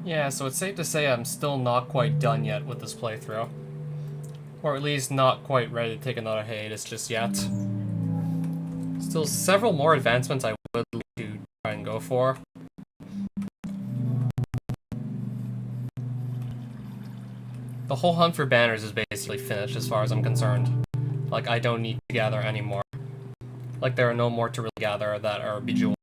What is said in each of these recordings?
Yeah, so it's safe to say I'm still not quite done yet with this playthrough. Or at least not quite ready to take another hiatus just yet. Still several more advancements I would like to try and go for. The whole hunt for banners is basically finished as far as I'm concerned. Like, I don't need to gather anymore. Like, there are no more to really gather that are bejeweled.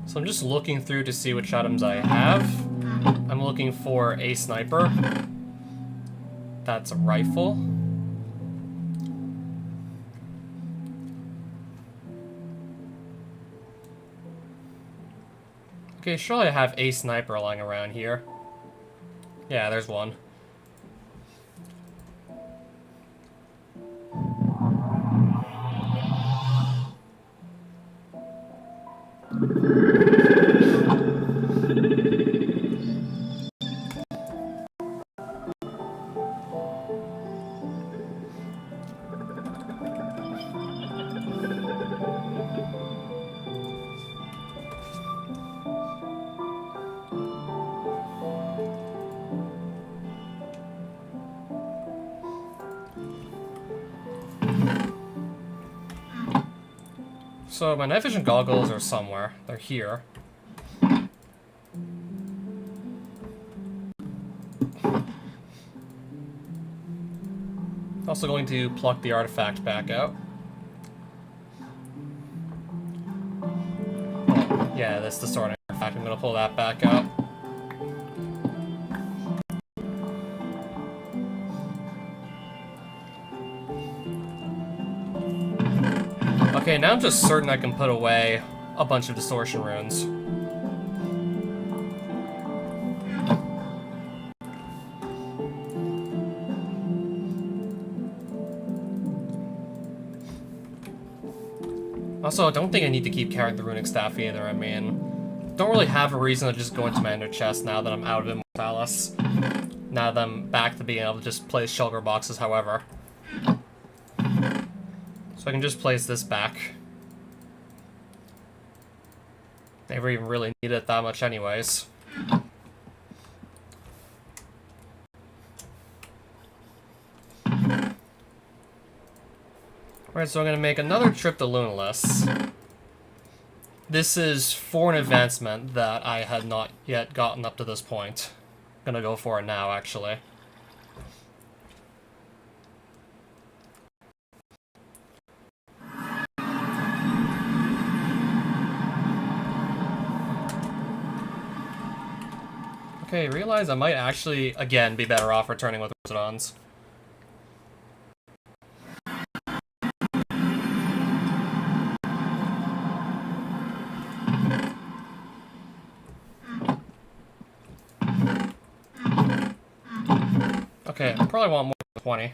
So I'm just looking through to see which items I have. I'm looking for a sniper. That's a rifle. Okay, surely I have a sniper lying around here. Yeah, there's one. So my night vision goggles are somewhere. They're here. Also going to pluck the artifact back out. Oh, yeah, that's the sorting artifact. I'm gonna pull that back out. Okay, now I'm just certain I can put away a bunch of distortion runes. Also, I don't think I need to keep carrying the runic staff either. I mean, don't really have a reason to just go into my ender chest now that I'm out of Immortalis. Now that I'm back to being able to just place shulker boxes, however. So I can just place this back. Never even really need it that much anyways. Alright, so I'm going to make another trip to Lunalis. This is for an advancement that I had not yet gotten up to this point. I'm going to go for it now, actually. Okay, realize I might actually, again, be better off returning with Rosidons. Okay, I probably want more than 20.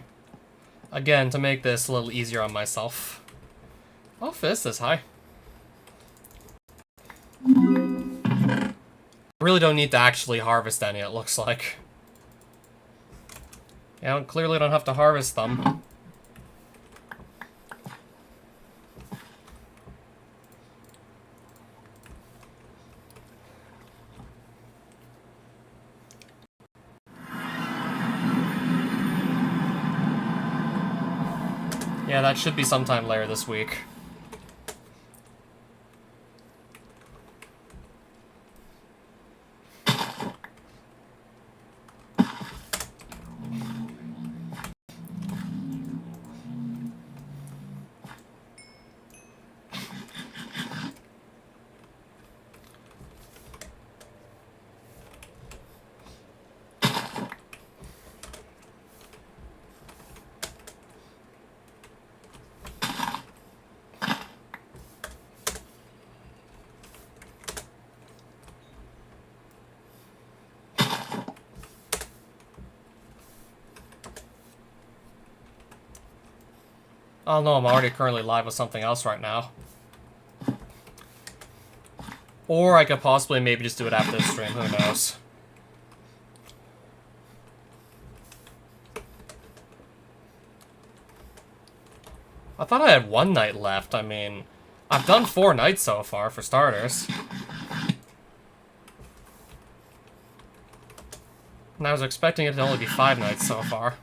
Again, to make this a little easier on myself. Oh, Fist is high. I really don't need to actually harvest any, it looks like. Yeah, I clearly don't have to harvest them. Yeah, that should be sometime later this week. Oh no, I'm already currently live with something else right now. Or I could possibly maybe just do it after the stream, who knows. I thought I had 1 night left. I mean, I've done 4 nights so far, for starters. And I was expecting it to only be 5 nights so far.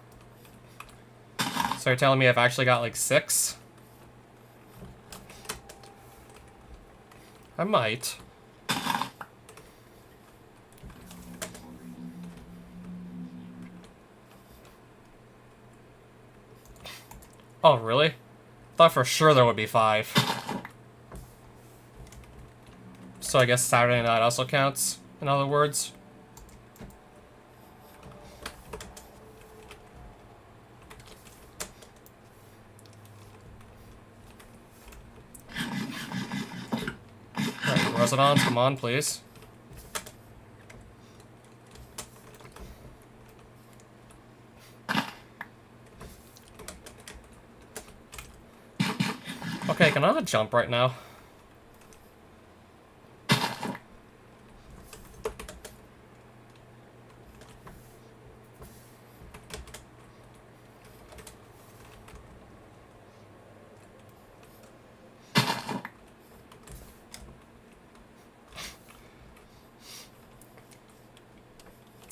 So you're telling me I've actually got like 6? I might. Oh, really? Thought for sure there would be 5. So I guess Saturday night also counts, in other words. Alright, Rosadons, come on, please. Okay, can I not jump right now?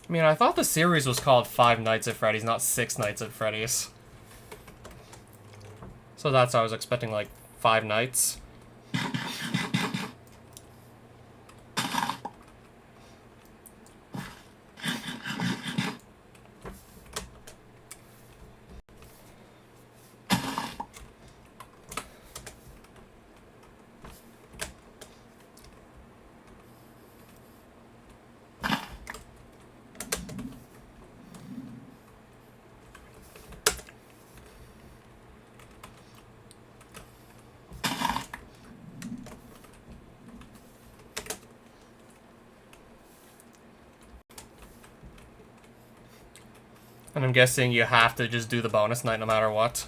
I mean, I thought the series was called 5 Nights at Freddy's, not 6 Nights at Freddy's. So that's why I was expecting, like, 5 nights. And I'm guessing you have to just do the bonus night no matter what.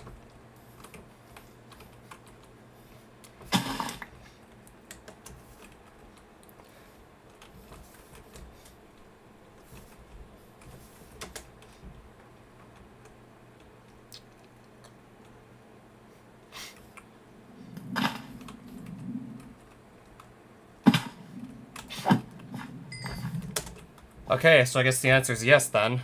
Okay, so I guess the answer is yes then.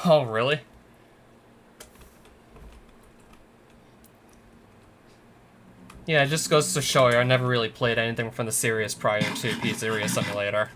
Oh, really? Yeah, it just goes to show you I never really played anything from the series prior to Pizzeria Simulator.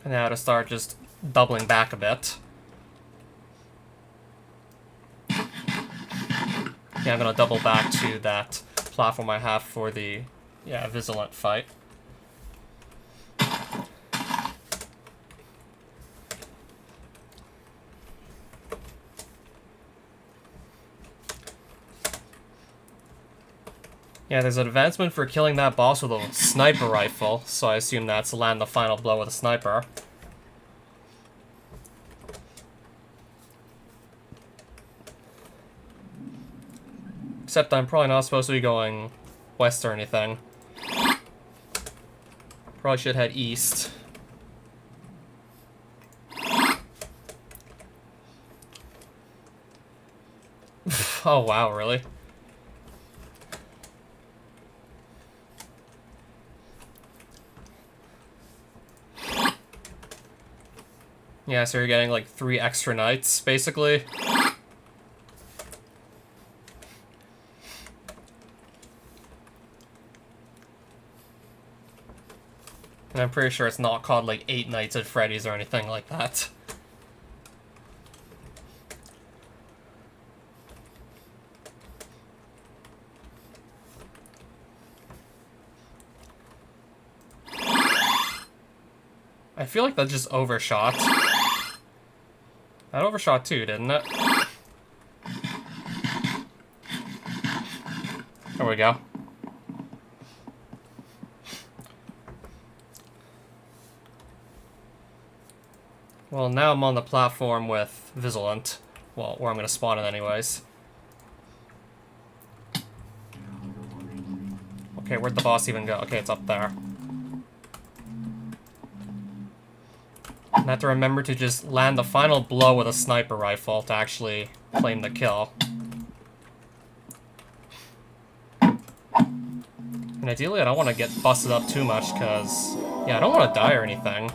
And now to start just doubling back a bit. Yeah, I'm gonna double back to that platform I have for the, Vigilant fight. Yeah, there's an advancement for killing that boss with a sniper rifle, so I assume that's to land the final blow with a sniper. Except I'm probably not supposed to be going west or anything. Probably should head east. Oh wow, really? Yeah, so you're getting like 3 extra nights, basically. And I'm pretty sure it's not called like 8 Nights at Freddy's or anything like that. I feel like that just overshot. That overshot too, didn't it? There we go. Well, now I'm on the platform with Vigilant. Well, where I'm gonna spawn it anyways. Okay, where'd the boss even go? Okay, it's up there. And I have to remember to just land the final blow with a sniper rifle to actually claim the kill. And ideally, I don't want to get busted up too much, because, yeah, I don't want to die or anything.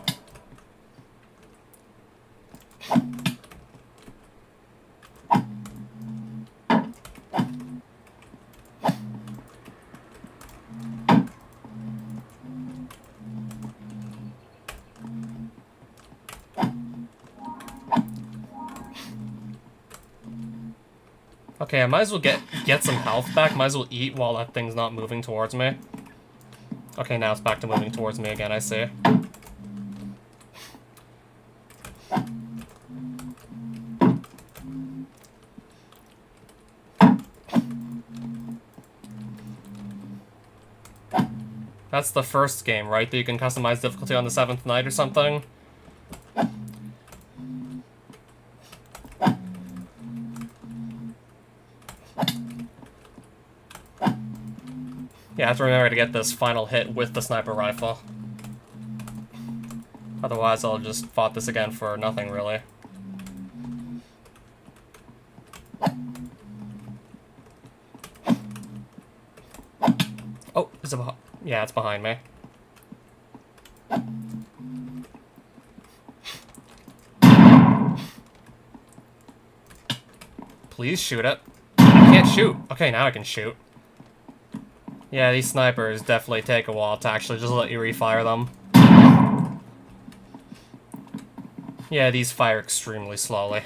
Okay, I might as well get some health back. Might as well eat while that thing's not moving towards me. Okay, now it's back to moving towards me again, I see. That's the first game, right? That you can customize difficulty on the 7th night or something? Yeah, I have to remember to get this final hit with the sniper rifle. Otherwise, I'll just fought this again for nothing, really. Oh, is it behind? Yeah, it's behind me. Please shoot it. I can't shoot. Okay, now I can shoot. Yeah, these snipers definitely take a while to actually just let you refire them. Yeah, these fire extremely slowly.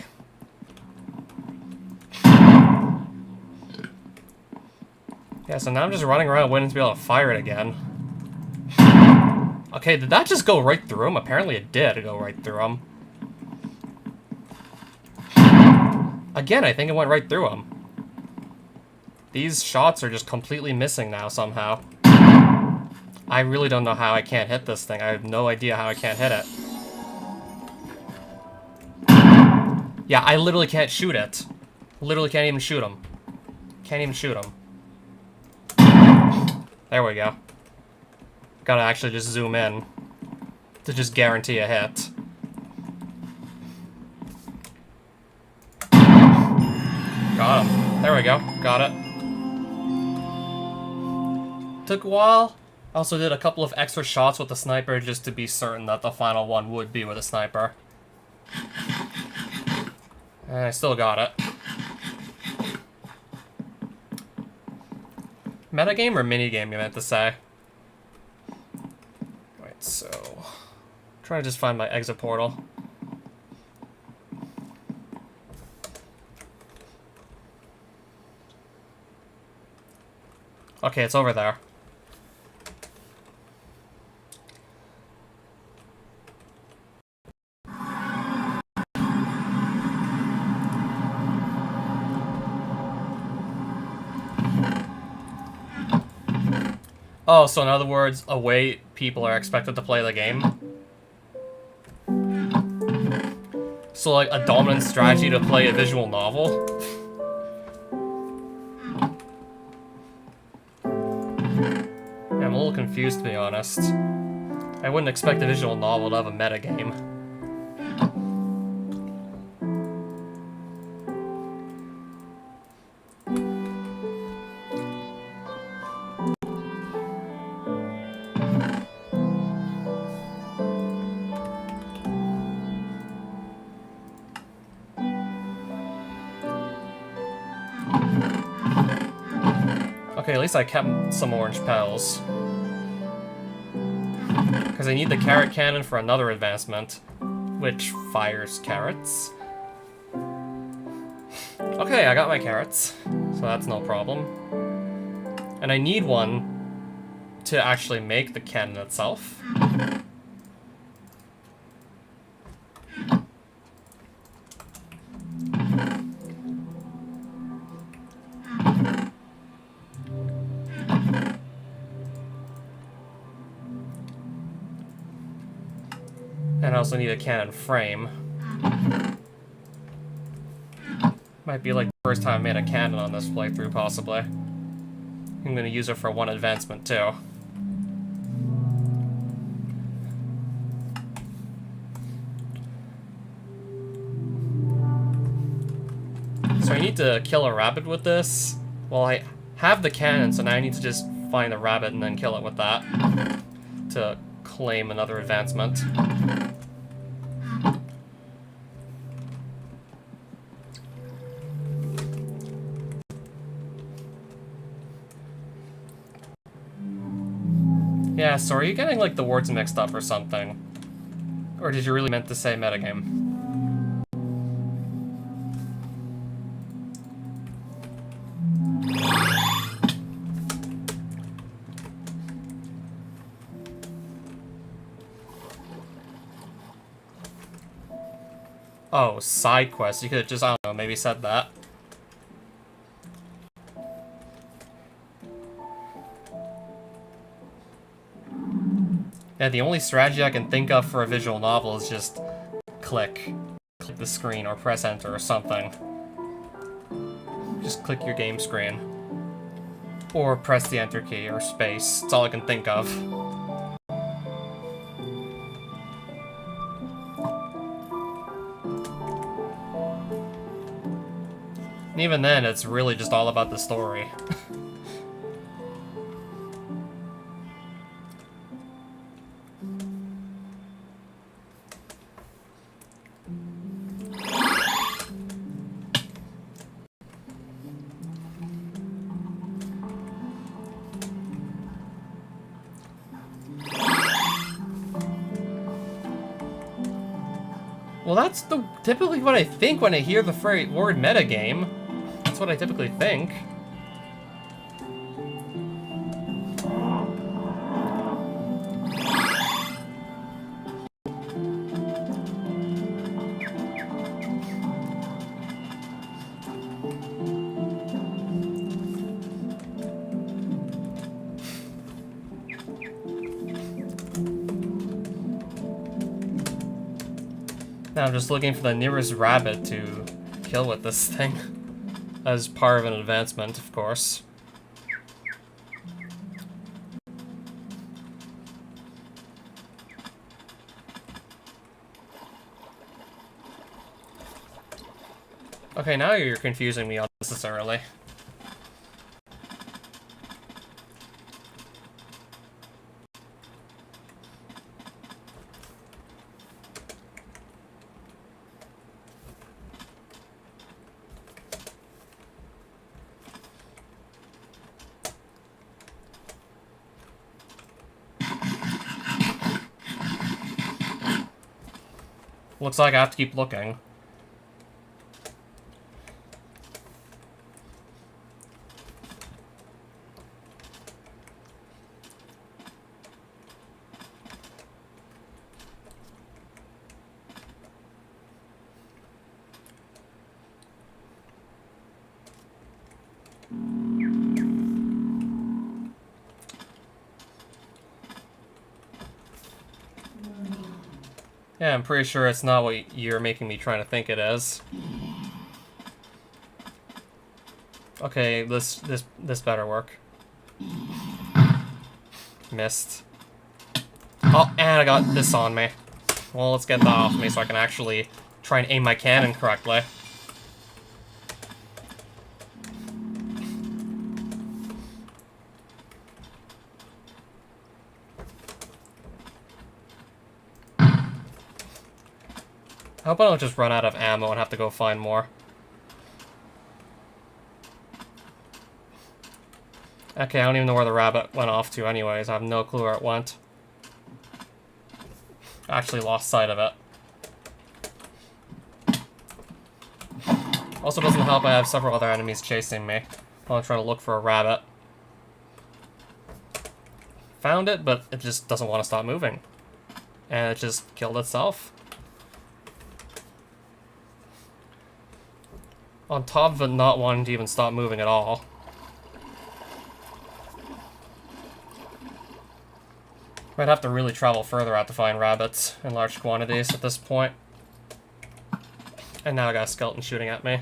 Yeah, so now I'm just running around waiting to be able to fire it again. Okay, did that just go right through him? Apparently it did go right through him. Again, I think it went right through him. These shots are just completely missing now somehow. I really don't know how I can't hit this thing. I have no idea how I can't hit it. Yeah, I literally can't shoot it. Literally can't even shoot him. Can't even shoot him. There we go. Gotta actually just zoom in to just guarantee a hit. Got him. There we go. Got it. Took a while. Also did a couple of extra shots with the sniper just to be certain that the final one would be with a sniper. And I still got it. Metagame or minigame, you meant to say? Wait, so... trying to just find my exit portal. Okay, it's over there. Oh, so in other words, away people are expected to play the game? So like a dominant strategy to play a visual novel? Yeah, I'm a little confused, to be honest. I wouldn't expect a visual novel to have a metagame. Okay, at least I kept some orange petals. Because I need the carrot cannon for another advancement, which fires carrots. Okay, I got my carrots, so that's no problem. And I need one to actually make the cannon itself. And I also need a cannon frame. Might be like the first time I made a cannon on this playthrough, possibly. I'm gonna use it for one advancement, too. So I need to kill a rabbit with this. Well, I have the cannon, so now I need to just find a rabbit and then kill it with that to claim another advancement. Yeah, so are you getting, like, the words mixed up or something? Or did you really meant to say metagame? Oh, side quest. You could have just, I don't know, maybe said that. Yeah, the only strategy I can think of for a visual novel is just click the screen or press enter or something. Just click your game screen. Or press the enter key or space. That's all I can think of. And even then, it's really just all about the story. Well, that's typically what I think when I hear the word metagame. That's what I typically think. Now I'm just looking for the nearest rabbit to kill with this thing. As part of an advancement, of course. Okay, now you're confusing me unnecessarily. Looks like I have to keep looking. Yeah, I'm pretty sure it's not what you're making me trying to think it is. Okay, this better work. Missed. Oh, and I got this on me. Well, let's get that off me so I can actually try and aim my cannon correctly. I hope I don't just run out of ammo and have to go find more. Okay, I don't even know where the rabbit went off to anyways. I have no clue where it went. I actually lost sight of it. Also doesn't help I have several other enemies chasing me while I'm trying to look for a rabbit. Found it, but it just doesn't want to stop moving. And it just killed itself. On top of it not wanting to even stop moving at all. Might have to really travel further out to find rabbits in large quantities at this point. And now I got a skeleton shooting at me.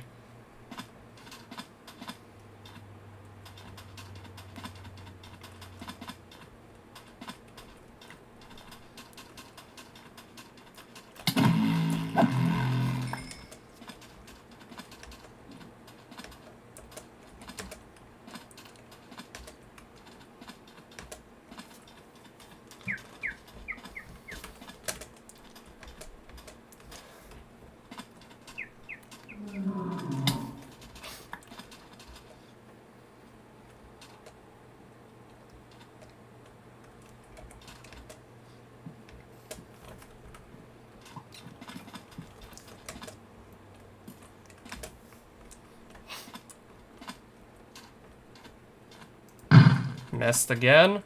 Missed again.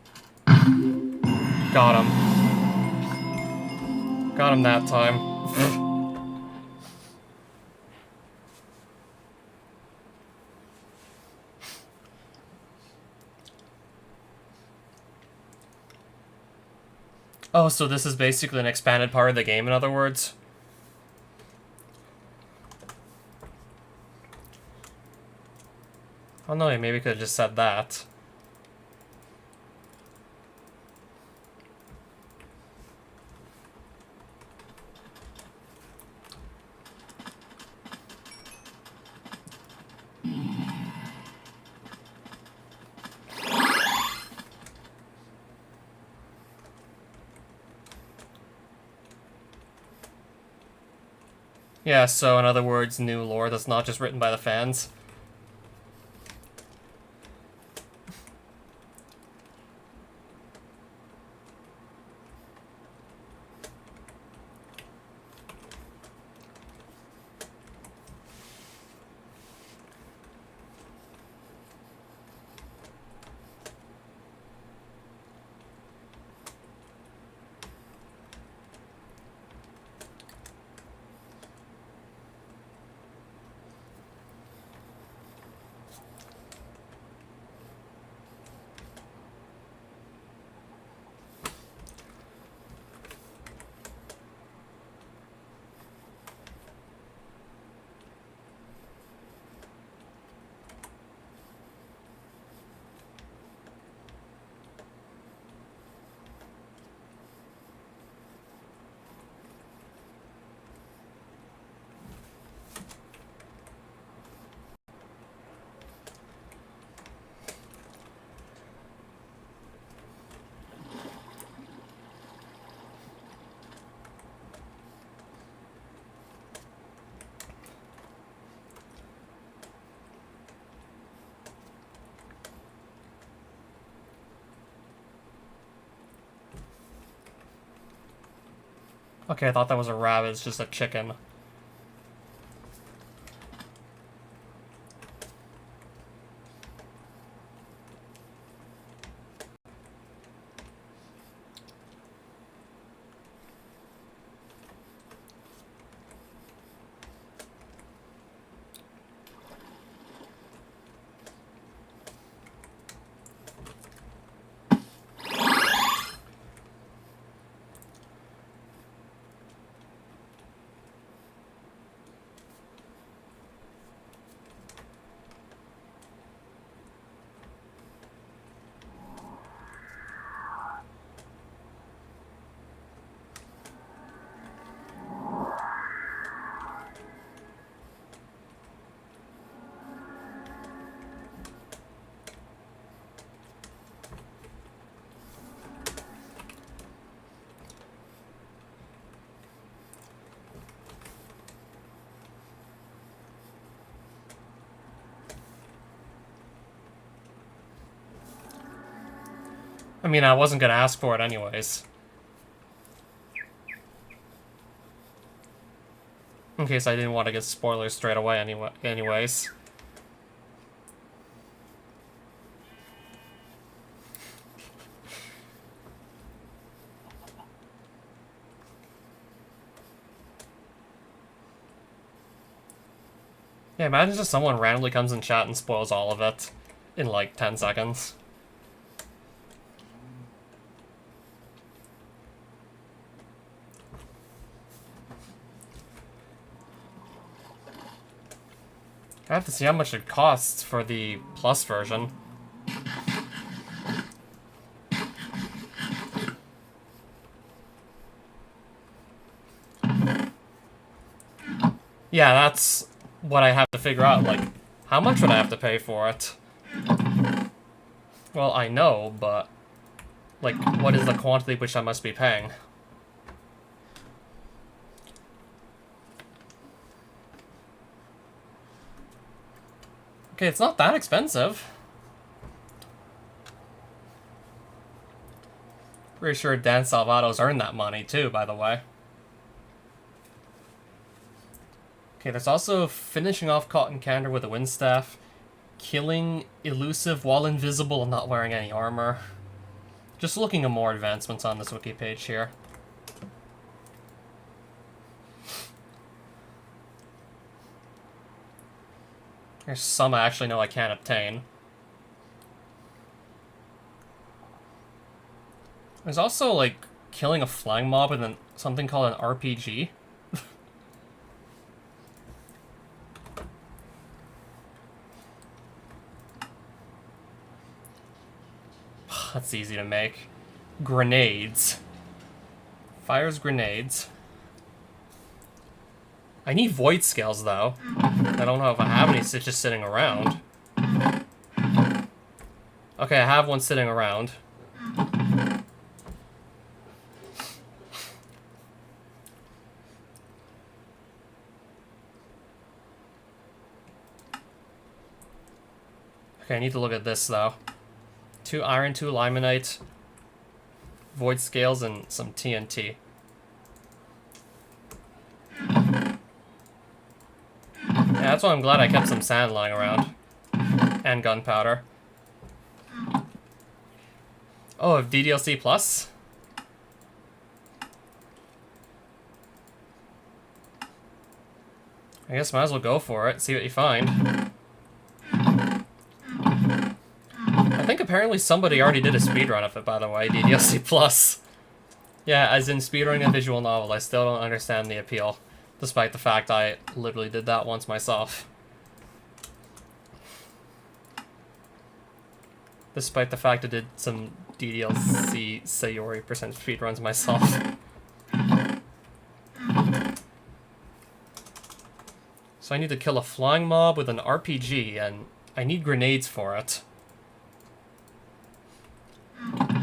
Got him. Got him that time. Oh, so this is basically an expanded part of the game, in other words? Oh no, maybe we could have just said that. Yeah, so in other words, new lore that's not just written by the fans. Okay, I thought that was a rabbit, it's just a chicken. I mean, I wasn't gonna ask for it anyways. In case I didn't want to get spoilers straight away anyways. Yeah, imagine just someone randomly comes in chat and spoils all of it in like 10 seconds. I have to see how much it costs for the Plus version. Yeah, that's what I have to figure out. Like, how much would I have to pay for it? Well, I know, but like, what is the quantity which I must be paying? Okay, it's not that expensive. Pretty sure Dan Salvato's earned that money too, by the way. Okay, there's also finishing off Cotton Canter with a wind staff, killing elusive while invisible and not wearing any armor. Just looking at more advancements on this wiki page here. There's some I actually know I can't obtain. There's also, like, killing a flying mob with something called an RPG. That's easy to make. Grenades. Fires grenades. I need void scales, though. I don't know if I have any just sitting around. Okay, I have one sitting around. Okay, I need to look at this, though. 2 iron, 2 limonite, void scales, and some TNT. Yeah, that's why I'm glad I kept some sand lying around. And gunpowder. Oh, DDLC Plus? I guess might as well go for it, see what you find. I think apparently somebody already did a speedrun of it, by the way, DDLC Plus. Yeah, as in speedrunning a visual novel, I still don't understand the appeal. Despite the fact I literally did that once myself. Despite the fact I did some DDLC Sayori % speedruns myself. So I need to kill a flying mob with an RPG, and I need grenades for it.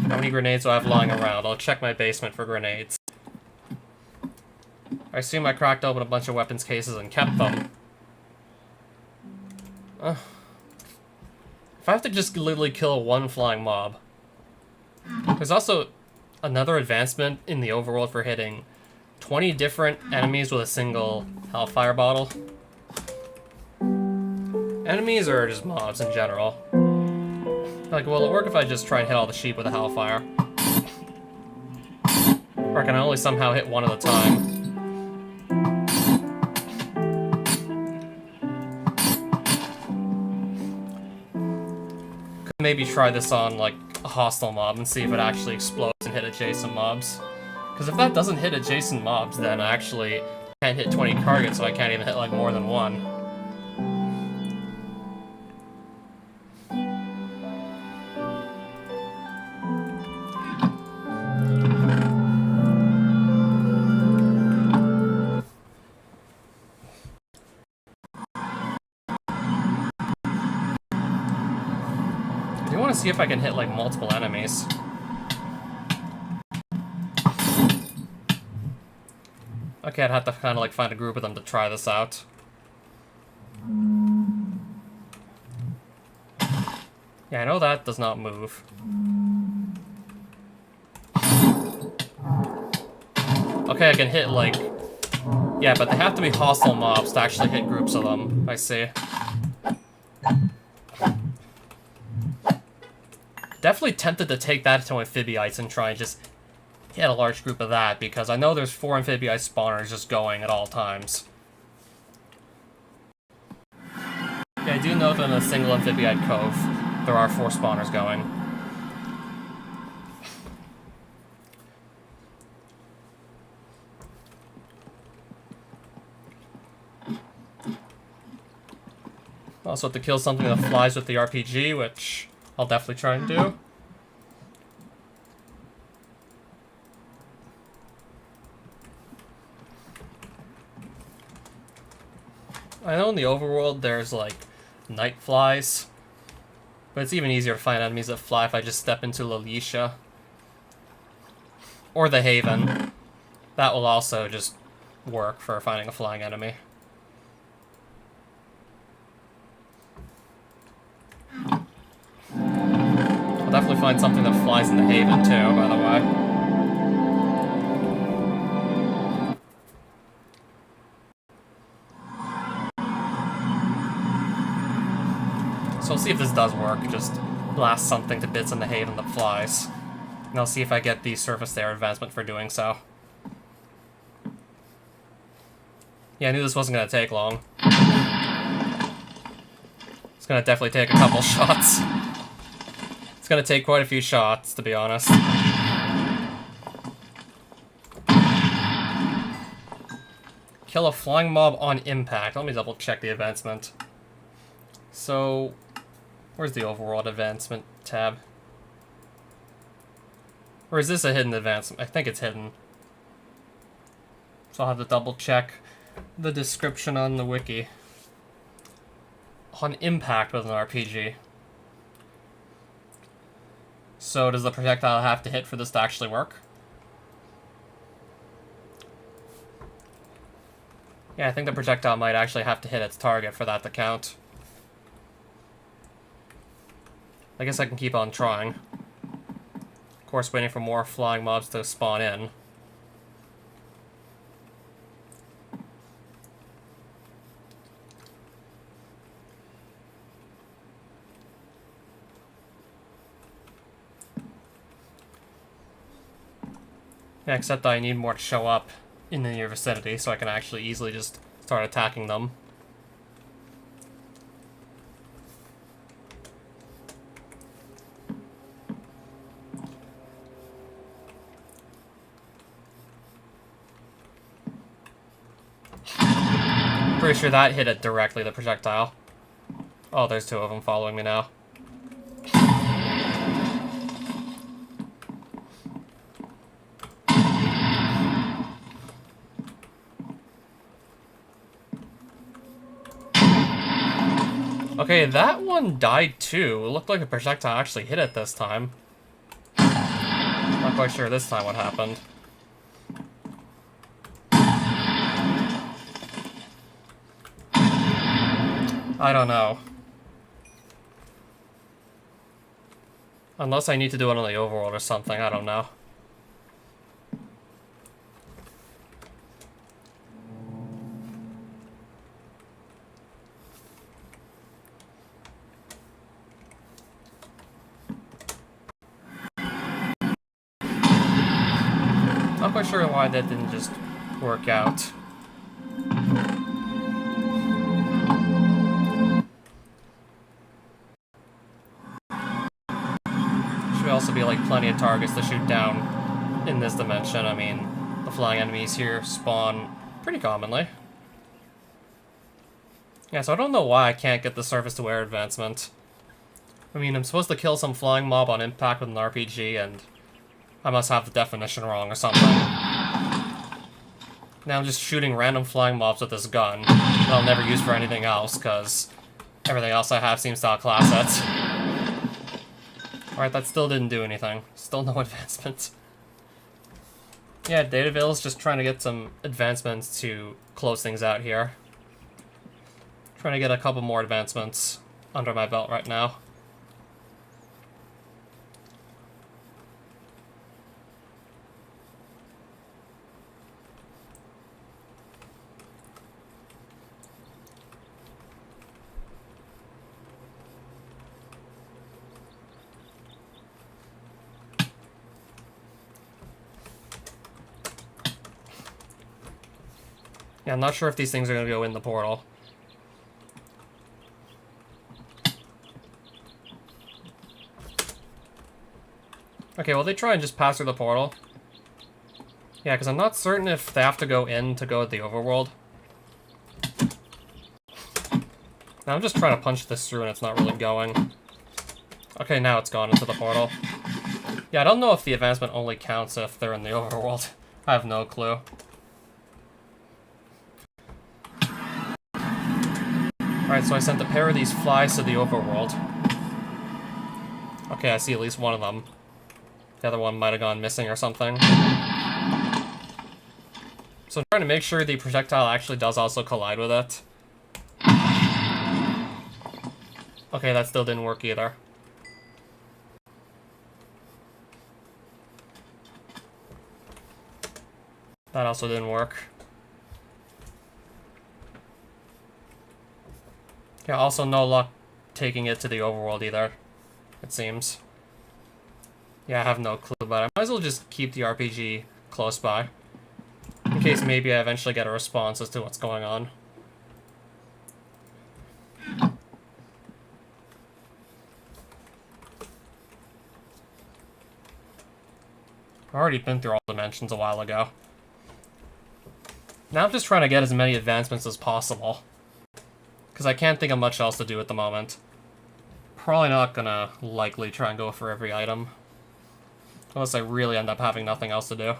How many grenades do I have lying around? I'll check my basement for grenades. I assume I cracked open a bunch of weapons cases and kept them. If I have to just literally kill one flying mob. There's also another advancement in the overworld for hitting 20 different enemies with a single Hellfire bottle. Enemies or just mobs in general. Like, will it work if I just try and hit all the sheep with a Hellfire? Or can I only somehow hit one at a time? Could maybe try this on, like, a hostile mob and see if it actually explodes and hit adjacent mobs. Because if that doesn't hit adjacent mobs, then I actually can't hit 20 targets, so I can't even hit, like, more than one. See if I can hit like multiple enemies. Okay, I'd have to kind of like find a group of them to try this out. Yeah, I know that does not move. Okay, I can hit, like... Yeah, but they have to be hostile mobs to actually hit groups of them. I see. Definitely tempted to take that to Amphibeites and try and just hit a large group of that, because I know there's 4 Amphibiite spawners just going at all times. Yeah, I do know that in a single Amphibiite cove, there are 4 spawners going. Also have to kill something that flies with the RPG, which I'll definitely try and do. I know in the overworld there's, like, night flies, but it's even easier to find enemies that fly if I just step into Lalicia. Or the Haven. That will also just work for finding a flying enemy. I'll definitely find something that flies in the Haven too, by the way. So we'll see if this does work, just blast something to bits in the Haven that flies. And I'll see if I get the surface air advancement for doing so. Yeah, I knew this wasn't going to take long. It's going to definitely take a couple shots. It's going to take quite a few shots, to be honest. Kill a flying mob on impact. Let me double check the advancement. So, where's the overworld advancement tab? Or is this a hidden advancement? I think it's hidden. So I'll have to double check the description on the wiki. On impact with an RPG. So does the projectile have to hit for this to actually work? Yeah, I think the projectile might actually have to hit its target for that to count. I guess I can keep on trying. Of course, waiting for more flying mobs to spawn in. Yeah, except I need more to show up in the near vicinity so I can actually easily just start attacking them. Pretty sure that hit it directly, the projectile. Oh, there's 2 of them following me now. Okay, that one died too. It looked like the projectile actually hit it this time. Not quite sure this time what happened. I don't know. Unless I need to do it on the overworld or something, I don't know. Not quite sure why that didn't just work out. Should also be like plenty of targets to shoot down in this dimension. I mean, the flying enemies here spawn pretty commonly. Yeah, so I don't know why I can't get the surface to air advancement. I mean, I'm supposed to kill some flying mob on impact with an RPG, and I must have the definition wrong or something. Now I'm just shooting random flying mobs with this gun that I'll never use for anything else, because everything else I have seems to outclass it. Alright, that still didn't do anything. Still no advancement. Yeah, Dataville's just trying to get some advancements to close things out here. Trying to get a couple more advancements under my belt right now. Yeah, I'm not sure if these things are gonna go in the portal. Okay, well, they try and just pass through the portal. Yeah, because I'm not certain if they have to go in to go to the overworld. Now I'm just trying to punch this through and it's not really going. Okay, now it's gone into the portal. Yeah, I don't know if the advancement only counts if they're in the overworld. I have no clue. Alright, so I sent a pair of these flies to the overworld. Okay, I see at least one of them. The other one might have gone missing or something. So I'm trying to make sure the projectile actually does also collide with it. Okay, that still didn't work either. That also didn't work. Yeah, also no luck taking it to the overworld either, it seems. Yeah, I have no clue, but I might as well just keep the RPG close by. In case maybe I eventually get a response as to what's going on. I've already been through all dimensions a while ago. Now I'm just trying to get as many advancements as possible. Because I can't think of much else to do at the moment. Probably not gonna likely try and go for every item. Unless I really end up having nothing else to do.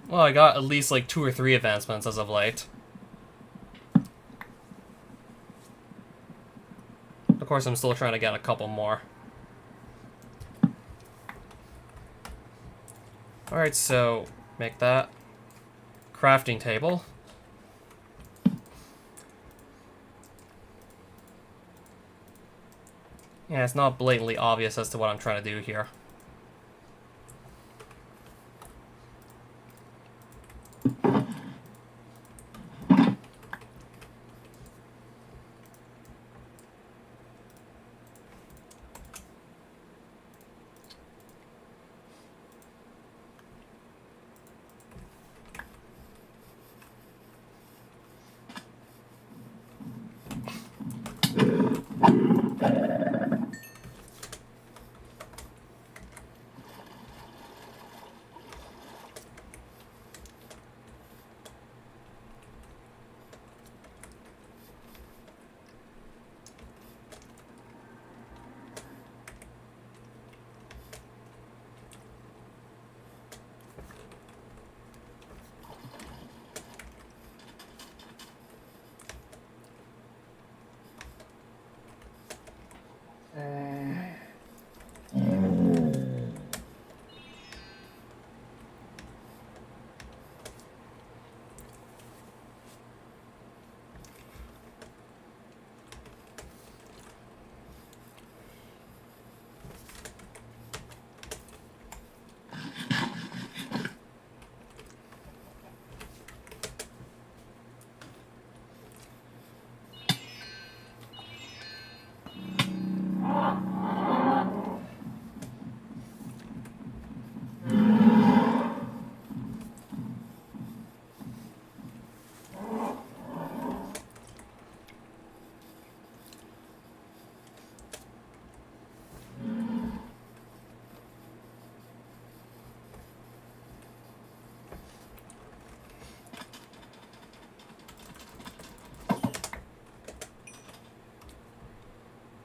Well, I got at least like 2 or 3 advancements as of late. Of course, I'm still trying to get a couple more. Alright, so make that crafting table. Yeah, it's not blatantly obvious as to what I'm trying to do here.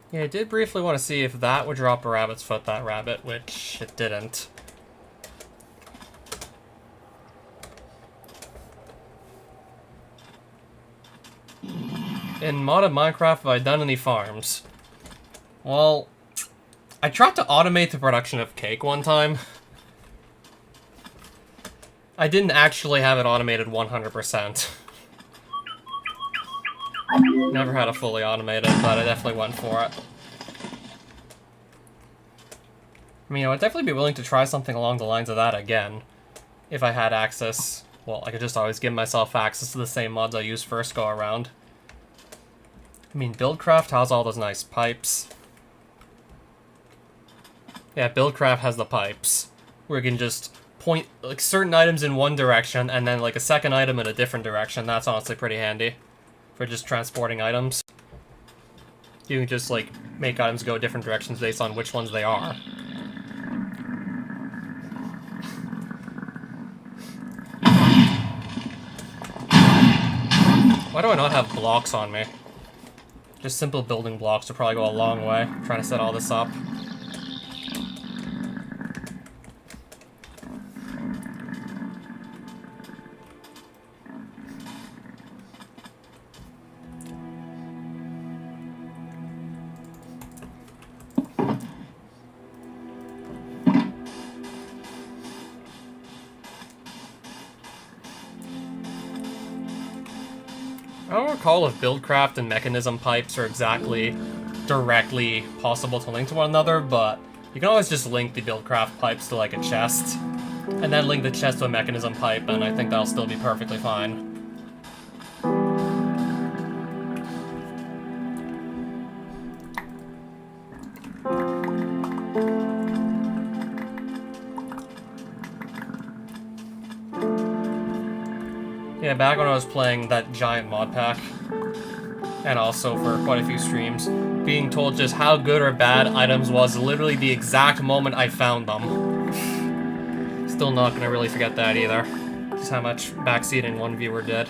Yeah, I did briefly want to see if that would drop a rabbit's foot, that rabbit, which it didn't. In modded Minecraft, have I done any farms? Well, I tried to automate the production of cake one time. I didn't actually have it automated 100%. Never had it fully automated, but I definitely went for it. I mean, I would definitely be willing to try something along the lines of that again, if I had access. Well, I could just always give myself access to the same mods I used first go around. I mean, Buildcraft has all those nice pipes. Yeah, Buildcraft has the pipes, where you can just point like certain items in one direction and then like a second item in a different direction. That's honestly pretty handy for just transporting items. You can just like make items go different directions based on which ones they are. Why do I not have blocks on me? Just simple building blocks would probably go a long way. I'm trying to set all this up. I don't recall if Buildcraft and Mechanism pipes are exactly directly possible to link to one another, but you can always just link the Buildcraft pipes to like a chest, and then link the chest to a Mechanism pipe, and I think that'll still be perfectly fine. Yeah, back when I was playing that giant mod pack, and also for quite a few streams, being told just how good or bad items was literally the exact moment I found them. Still not gonna really forget that either. Just how much backseating one viewer did.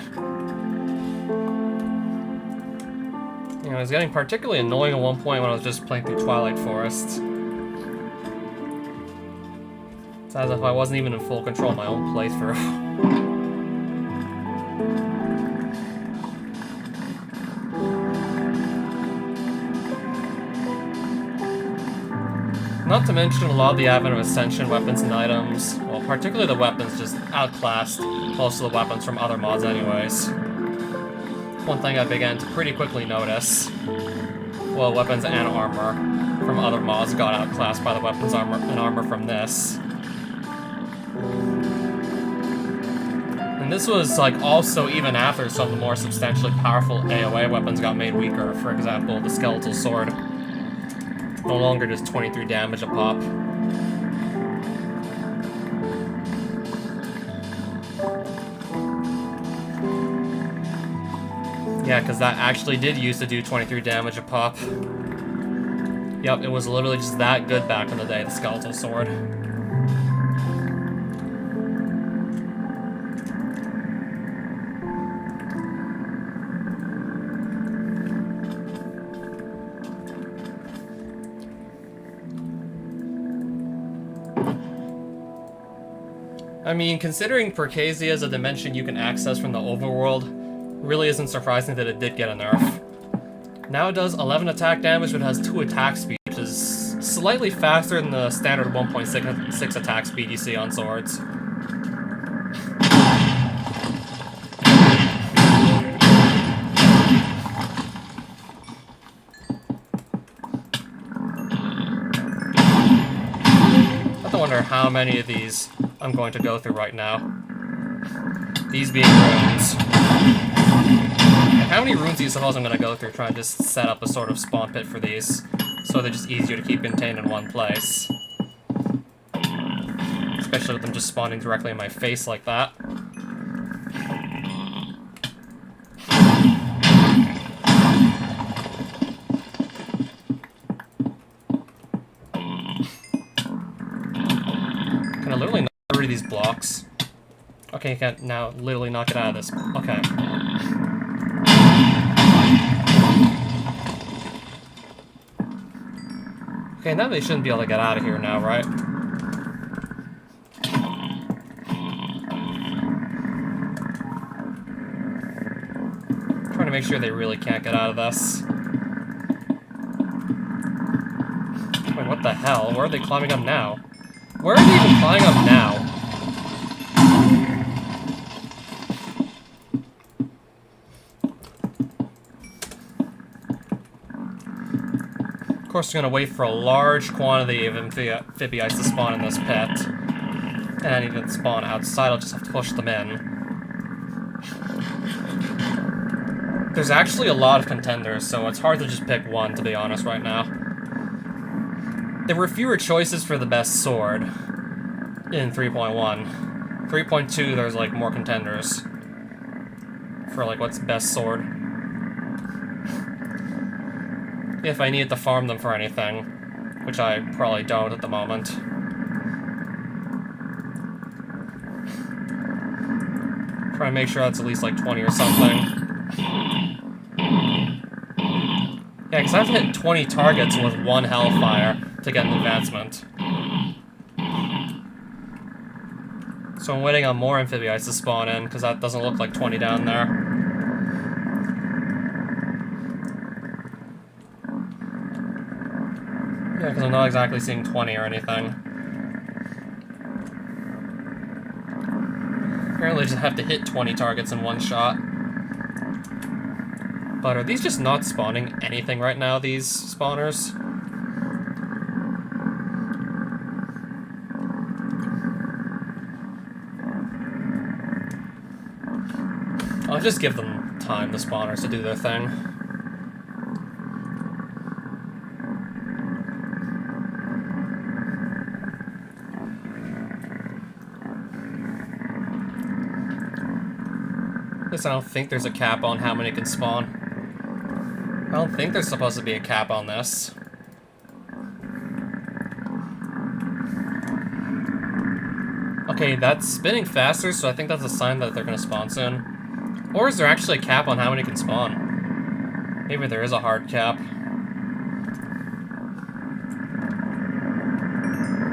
You know, it was getting particularly annoying at one point when I was just playing through Twilight Forest. It's as if I wasn't even in full control of my own playthrough. Not to mention a lot of the advent of Ascension weapons and items, well, particularly the weapons, just outclassed most of the weapons from other mods anyways. One thing I began to pretty quickly notice, well, weapons and armor from other mods got outclassed by the weapons and armor from this. And this was like also even after some of the more substantially powerful AoE weapons got made weaker. For example, the skeletal sword. No longer just 23 damage a pop. Yeah, because that actually did used to do 23 damage a pop. Yep, it was literally just that good back in the day, the skeletal sword. I mean, considering Percasia is a dimension you can access from the overworld, really isn't surprising that it did get a nerf. Now it does 11 attack damage, but has 2 attack speed, which is slightly faster than the standard 1.6 attack speed you see on swords. I have to wonder how many of these I'm going to go through right now. These being runes. How many runes do you suppose I'm going to go through trying to just set up a sort of spawn pit for these, so they're just easier to keep contained in one place? Especially with them just spawning directly in my face like that. Can I literally knock rid of these blocks? Okay, you can't now literally knock it out of this. Okay. Okay, now they shouldn't be able to get out of here now, right? Trying to make sure they really can't get out of this. Wait, what the hell? Where are they climbing up now? Where are they even climbing up now? Of course, we're going to wait for a large quantity of amphibiites to spawn in this pit. And then even spawn outside, I'll just have to push them in. There's actually a lot of contenders, so it's hard to just pick one, to be honest, right now. There were fewer choices for the best sword in 3.1. 3.2, there's, like, more contenders for, like, what's the best sword. If I needed to farm them for anything, which I probably don't at the moment. Try and make sure that's at least, like, 20 or something. Yeah, because I have to hit 20 targets with one Hellfire to get an advancement. So I'm waiting on more amphibiites to spawn in, because that doesn't look like 20 down there. Yeah, because I'm not exactly seeing 20 or anything. Apparently I just have to hit 20 targets in one shot. But are these just not spawning anything right now, these spawners? I'll just give them time, the spawners, to do their thing. At least I don't think there's a cap on how many can spawn. I don't think there's supposed to be a cap on this. Okay, that's spinning faster, so I think that's a sign that they're gonna spawn soon. Or is there actually a cap on how many can spawn? Maybe there is a hard cap.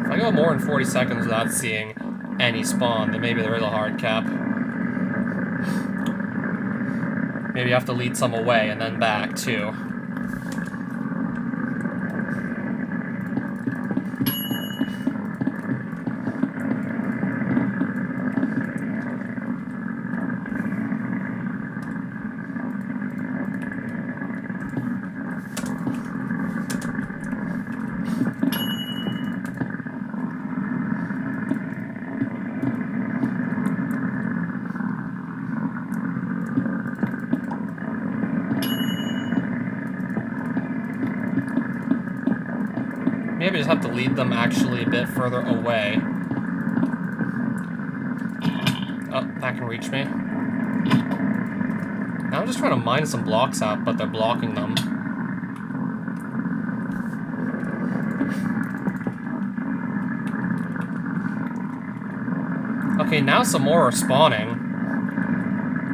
If I go more than 40 seconds without seeing any spawn, then maybe there is a hard cap. Maybe you have to lead some away and then back, too. Maybe I just have to lead them actually a bit further away. Oh, that can reach me. Now I'm just trying to mine some blocks out, but they're blocking them. Okay, now some more are spawning.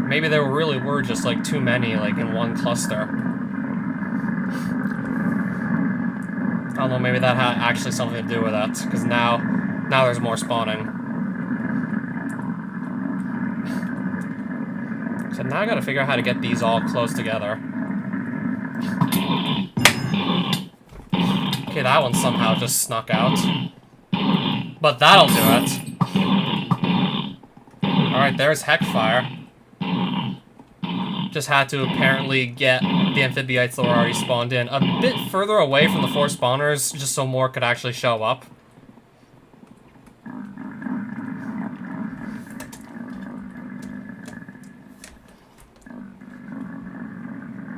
Maybe there really were just like too many, like in one cluster. I don't know, maybe that had actually something to do with that, because now there's more spawning. So now I gotta figure out how to get these all close together. Okay, that one somehow just snuck out. But that'll do it. Alright, there's Heckfire. Just had to apparently get the amphibiites that were already spawned in a bit further away from the 4 spawners, just so more could actually show up.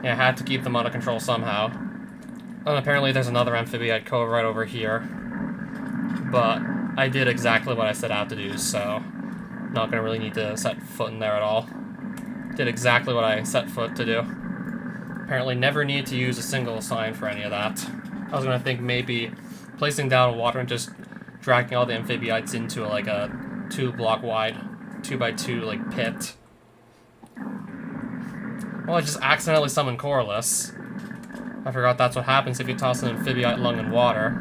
Yeah, I had to keep them out of control somehow. And apparently there's another amphibiite cove right over here. But I did exactly what I set out to do, so not gonna really need to set foot in there at all. Did exactly what I set foot to do. Apparently never need to use a single sign for any of that. I was gonna think maybe placing down water and just dragging all the amphibiites into like a 2-block wide, 2x2 like pit. Well, I just accidentally summoned Corliss. I forgot that's what happens if you toss an amphibiite lung in water.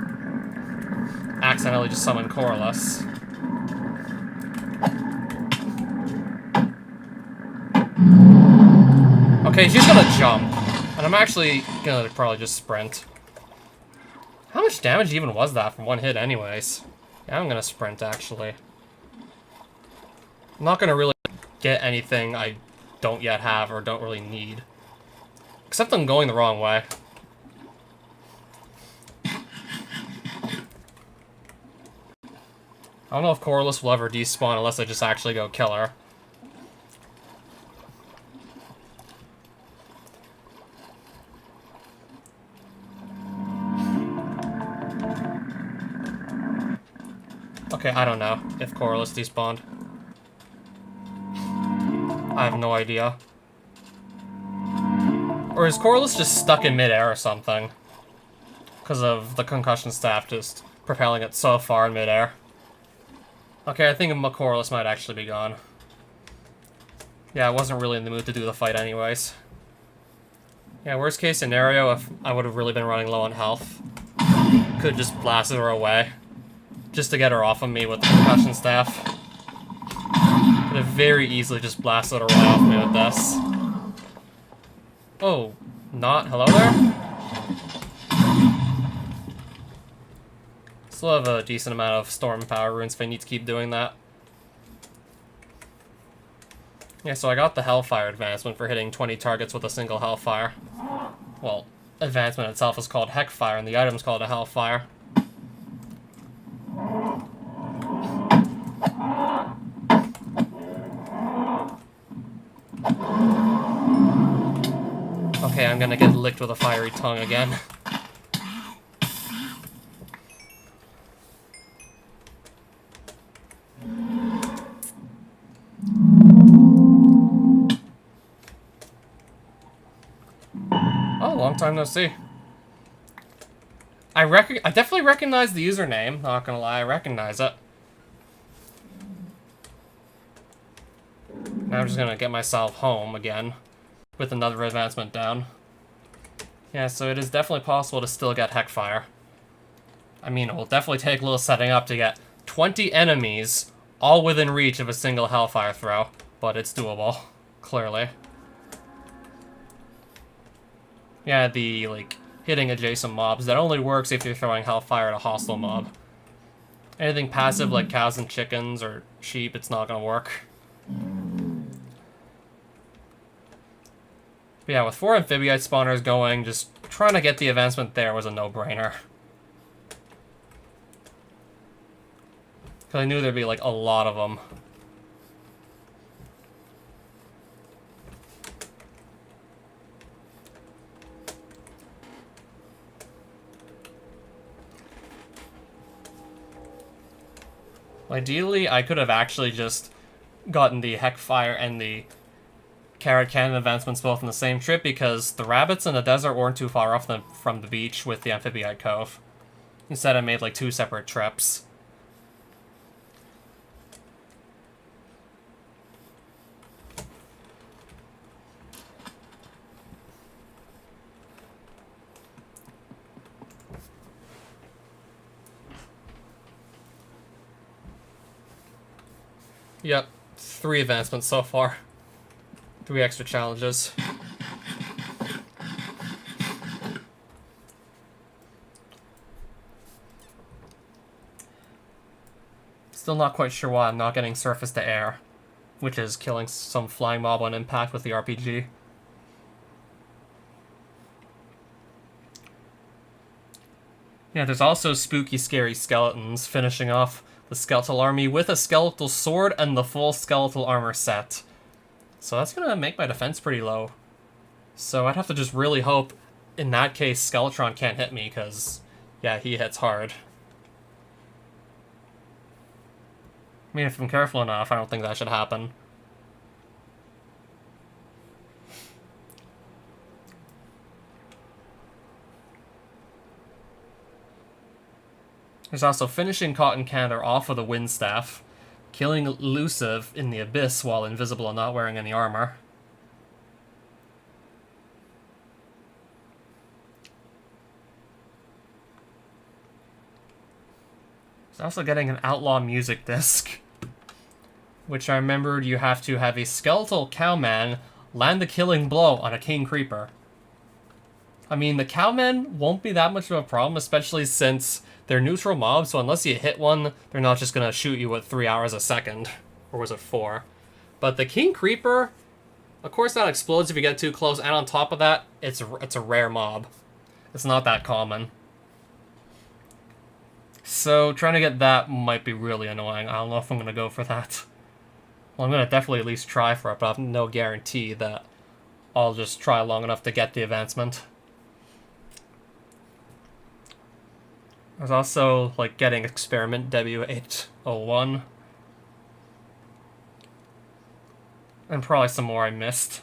Accidentally just summoned Corliss. Okay, she's gonna jump. And I'm actually gonna probably just sprint. How much damage even was that from one hit anyways? Yeah, I'm gonna sprint actually. I'm not gonna really get anything I don't yet have or don't really need. Except I'm going the wrong way. I don't know if Corliss will ever despawn unless I just actually go kill her. Okay, I don't know if Corliss despawned. I have no idea. Or is Corliss just stuck in midair or something? Because of the concussion staff just propelling it so far in midair. Okay, I think Corliss might actually be gone. Yeah, I wasn't really in the mood to do the fight anyways. Yeah, worst case scenario, if I would have really been running low on health, could just blasted her away. Just to get her off of me with the concussion staff. Could have very easily just blasted her right off me with this. Oh, not? Hello there? Still have a decent amount of storm power runes if I need to keep doing that. Yeah, so I got the Hellfire advancement for hitting 20 targets with a single Hellfire. Well, advancement itself is called Heckfire, and the item's called a Hellfire. Okay, I'm gonna get licked with a fiery tongue again. Oh, long time no see. I definitely recognize the username, not gonna lie, I recognize it. Now I'm just gonna get myself home again with another advancement down. Yeah, so it is definitely possible to still get Heckfire. I mean, it will definitely take a little setting up to get 20 enemies all within reach of a single Hellfire throw, but it's doable, clearly. Yeah, the, like, hitting adjacent mobs, that only works if you're throwing Hellfire at a hostile mob. Anything passive like cows and chickens or sheep, it's not gonna work. But yeah, with 4 Amphibiite spawners going, just trying to get the advancement there was a no-brainer. Because I knew there'd be, like, a lot of them. Ideally, I could have actually just gotten the Heckfire and the Carrot Cannon advancements both in the same trip, because the rabbits in the desert weren't too far off from the beach with the Amphibiite Cove. Instead, I made like 2 separate trips. Yep, 3 advancements so far. 3 extra challenges. Still not quite sure why I'm not getting surface to air, which is killing some flying mob on impact with the RPG. Yeah, there's also spooky, scary skeletons, finishing off the skeletal army with a skeletal sword and the full skeletal armor set. So that's gonna make my defense pretty low. So I'd have to just really hope, in that case, Skeletron can't hit me, because, yeah, he hits hard. I mean, if I'm careful enough, I don't think that should happen. There's also finishing Cotton Candor off with a Wind Staff, killing Elusive in the Abyss while invisible and not wearing any armor. There's also getting an Outlaw Music Disc, which I remembered you have to have a Skeletal Cowman land the killing blow on a King Creeper. I mean, the Cowmen won't be that much of a problem, especially since they're neutral mobs, so unless you hit one, they're not just gonna shoot you at 3 hours a second. Or was it 4? But the King Creeper, of course that explodes if you get too close, and on top of that, it's a rare mob. It's not that common. So trying to get that might be really annoying. I don't know if I'm gonna go for that. Well, I'm gonna definitely at least try for it, but I have no guarantee that I'll just try long enough to get the advancement. There's also, like, getting Experiment W801. And probably some more I missed.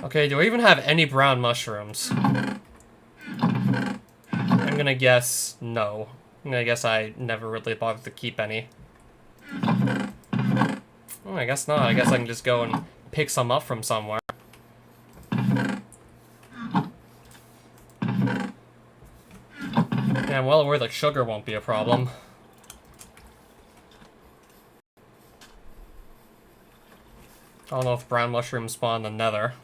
Okay, do I even have any brown mushrooms? I'm gonna guess no. I'm gonna guess I never really bothered to keep any. Oh, I guess not. I guess I can just go and pick some up from somewhere. Yeah, I'm well aware that sugar won't be a problem. I don't know if brown mushrooms spawn in the nether.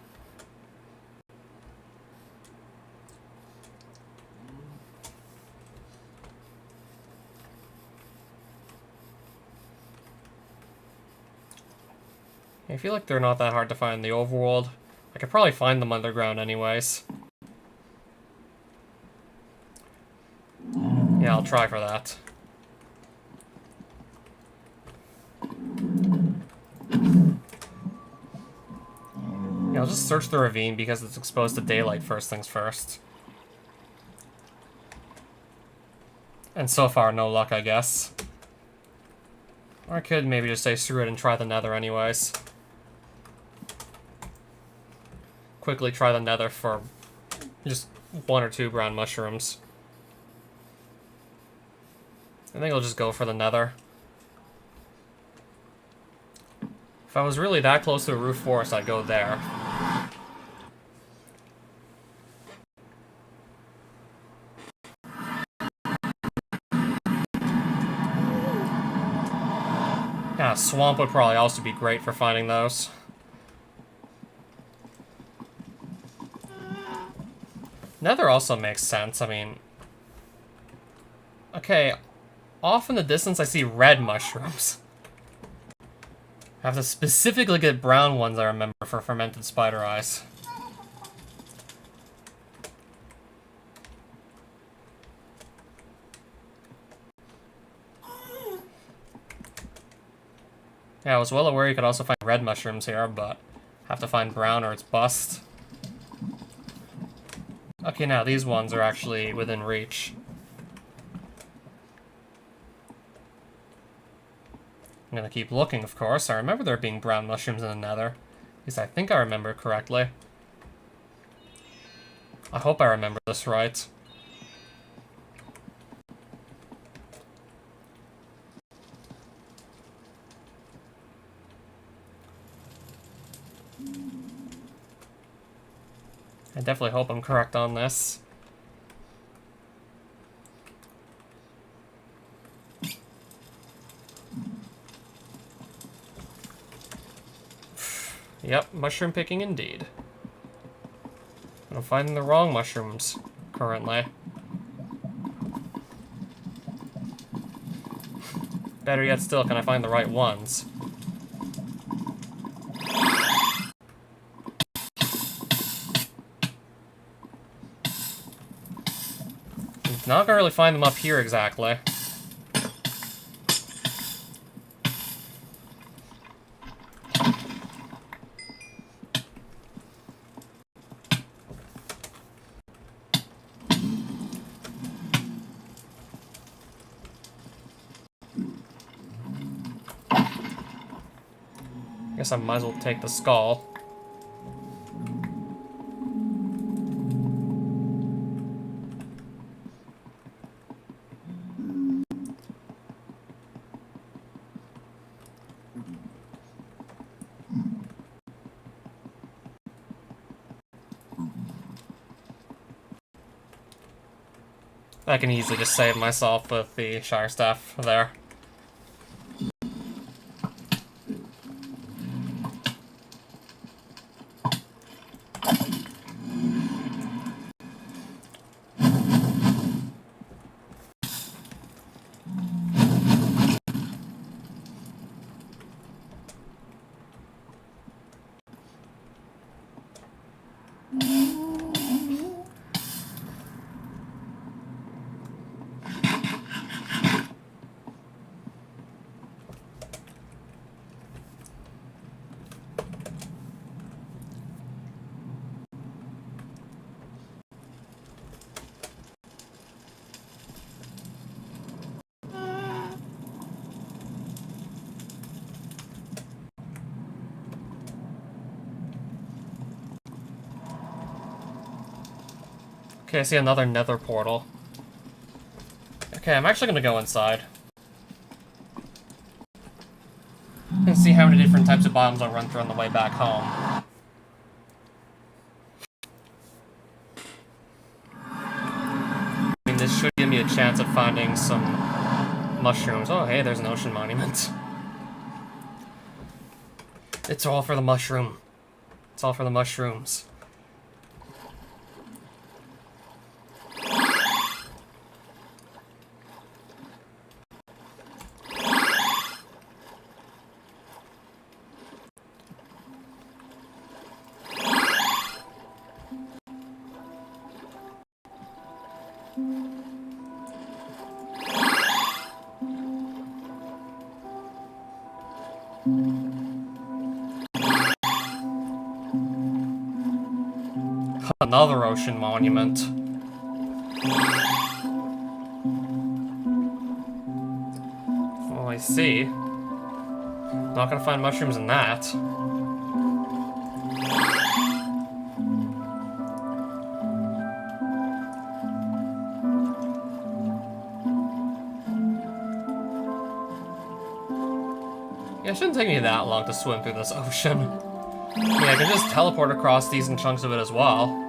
I feel like they're not that hard to find in the overworld. I could probably find them underground anyways. Yeah, I'll try for that. Yeah, I'll just search the ravine because it's exposed to daylight first things first. And so far, no luck, I guess. Or I could maybe just say screw it and try the nether anyways. Quickly try the nether for just 1 or 2 brown mushrooms. I think I'll just go for the nether. If I was really that close to a roof forest, I'd go there. Yeah, swamp would probably also be great for finding those. Nether also makes sense, I mean... Okay, off in the distance I see red mushrooms. I have to specifically get brown ones, I remember, for fermented spider eyes. Yeah, I was well aware you could also find red mushrooms here, but have to find brown or it's bust. Okay, now these ones are actually within reach. I'm gonna keep looking, of course. I remember there being brown mushrooms in the nether. At least I think I remember correctly. I hope I remember this right. I definitely hope I'm correct on this. Yep, mushroom picking indeed. I'm finding the wrong mushrooms currently. Better yet still, can I find the right ones? Not gonna really find them up here exactly. Guess I might as well take the skull. I can easily just save myself with the Shire Staff there. Okay, I see another nether portal. Okay, I'm actually gonna go inside. And see how many different types of biomes I'll run through on the way back home. I mean, this should give me a chance of finding some mushrooms. Oh, hey, there's an ocean monument. It's all for the mushroom. It's all for the mushrooms. Another ocean monument. Oh, I see. Not gonna find mushrooms in that. Yeah, it shouldn't take me that long to swim through this ocean. Yeah, I can just teleport across decent chunks of it as well.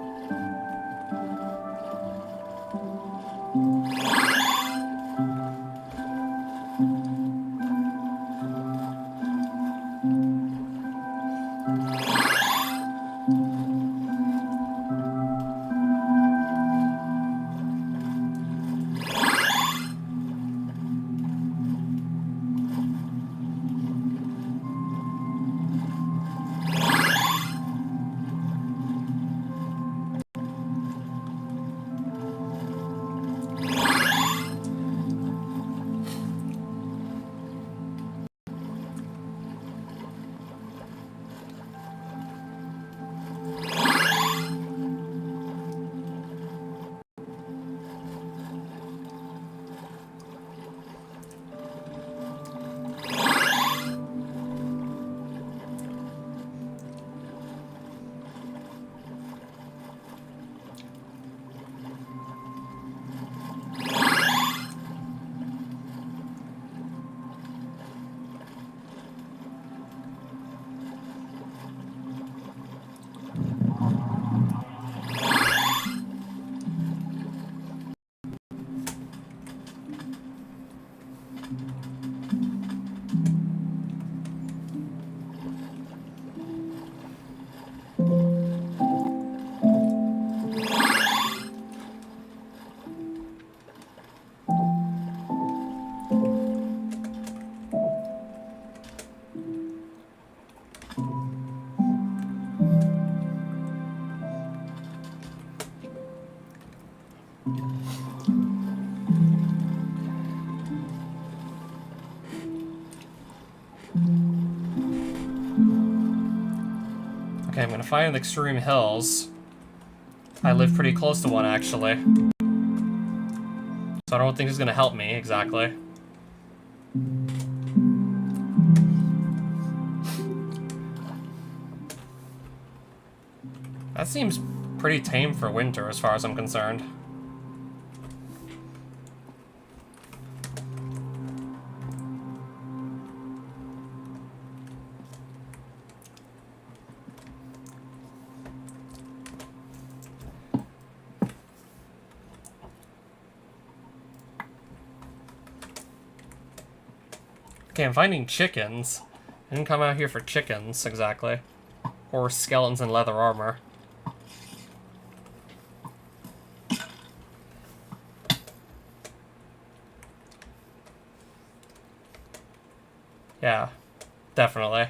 Okay, I'm gonna find the extreme hills. I live pretty close to one, actually. So I don't think it's gonna help me, exactly. That seems pretty tame for winter, as far as I'm concerned. Okay, I'm finding chickens. I didn't come out here for chickens, exactly. Or skeletons in leather armor. Yeah, definitely.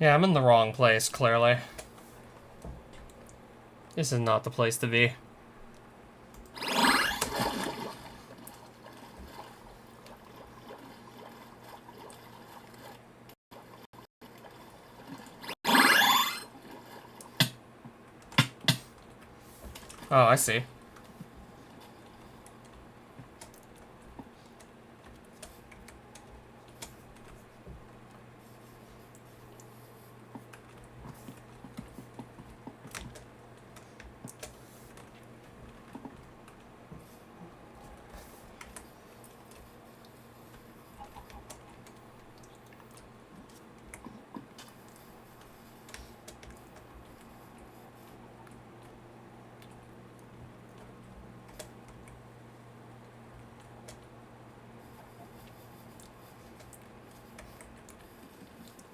Yeah, I'm in the wrong place, clearly. This is not the place to be. Oh, I see.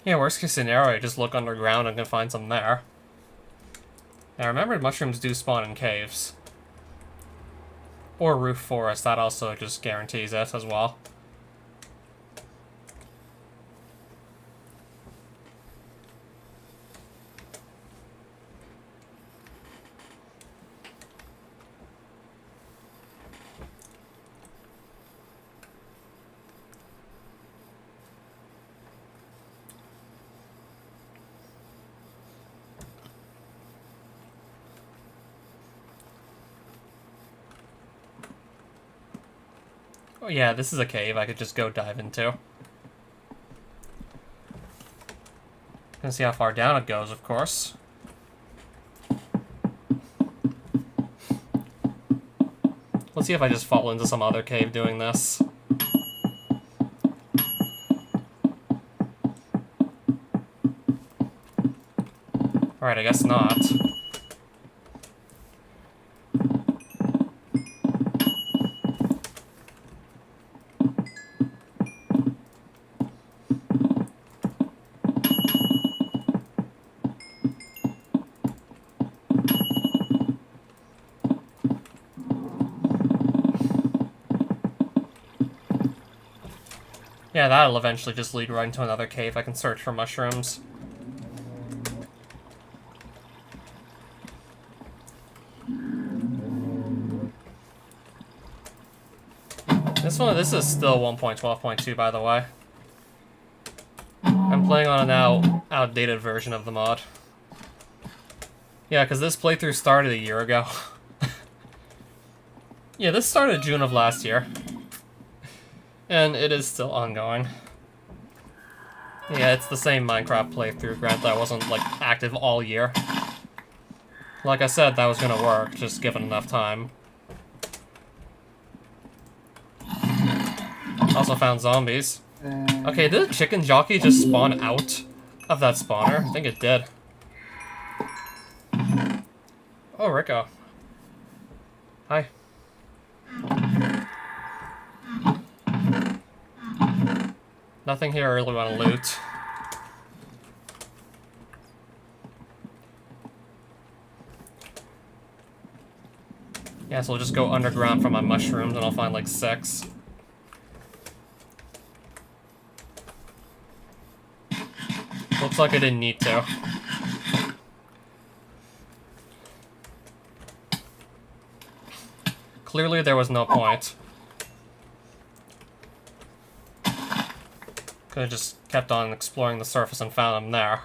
Yeah, worst case scenario, I just look underground and can find some there. Now, remember, mushrooms do spawn in caves. Or roof forest, that also just guarantees it as well. Oh yeah, this is a cave I could just go dive into. Gonna see how far down it goes, of course. Let's see if I just fall into some other cave doing this. Alright, I guess not. Yeah, that'll eventually just lead right into another cave. I can search for mushrooms. This is still 1.12.2, by the way. I'm playing on a now outdated version of the mod. Yeah, because this playthrough started a year ago. Yeah, this started June of last year. And it is still ongoing. Yeah, it's the same Minecraft playthrough, granted I wasn't, like, active all year. Like I said, that was gonna work, just given enough time. Also found zombies. Okay, did the chicken jockey just spawn out of that spawner? I think it did. Oh, Rico. Hi. Nothing here I really want to loot. Yeah, so I'll just go underground for my mushrooms and I'll find like 6. Looks like I didn't need to. Clearly there was no point. Could have just kept on exploring the surface and found him there.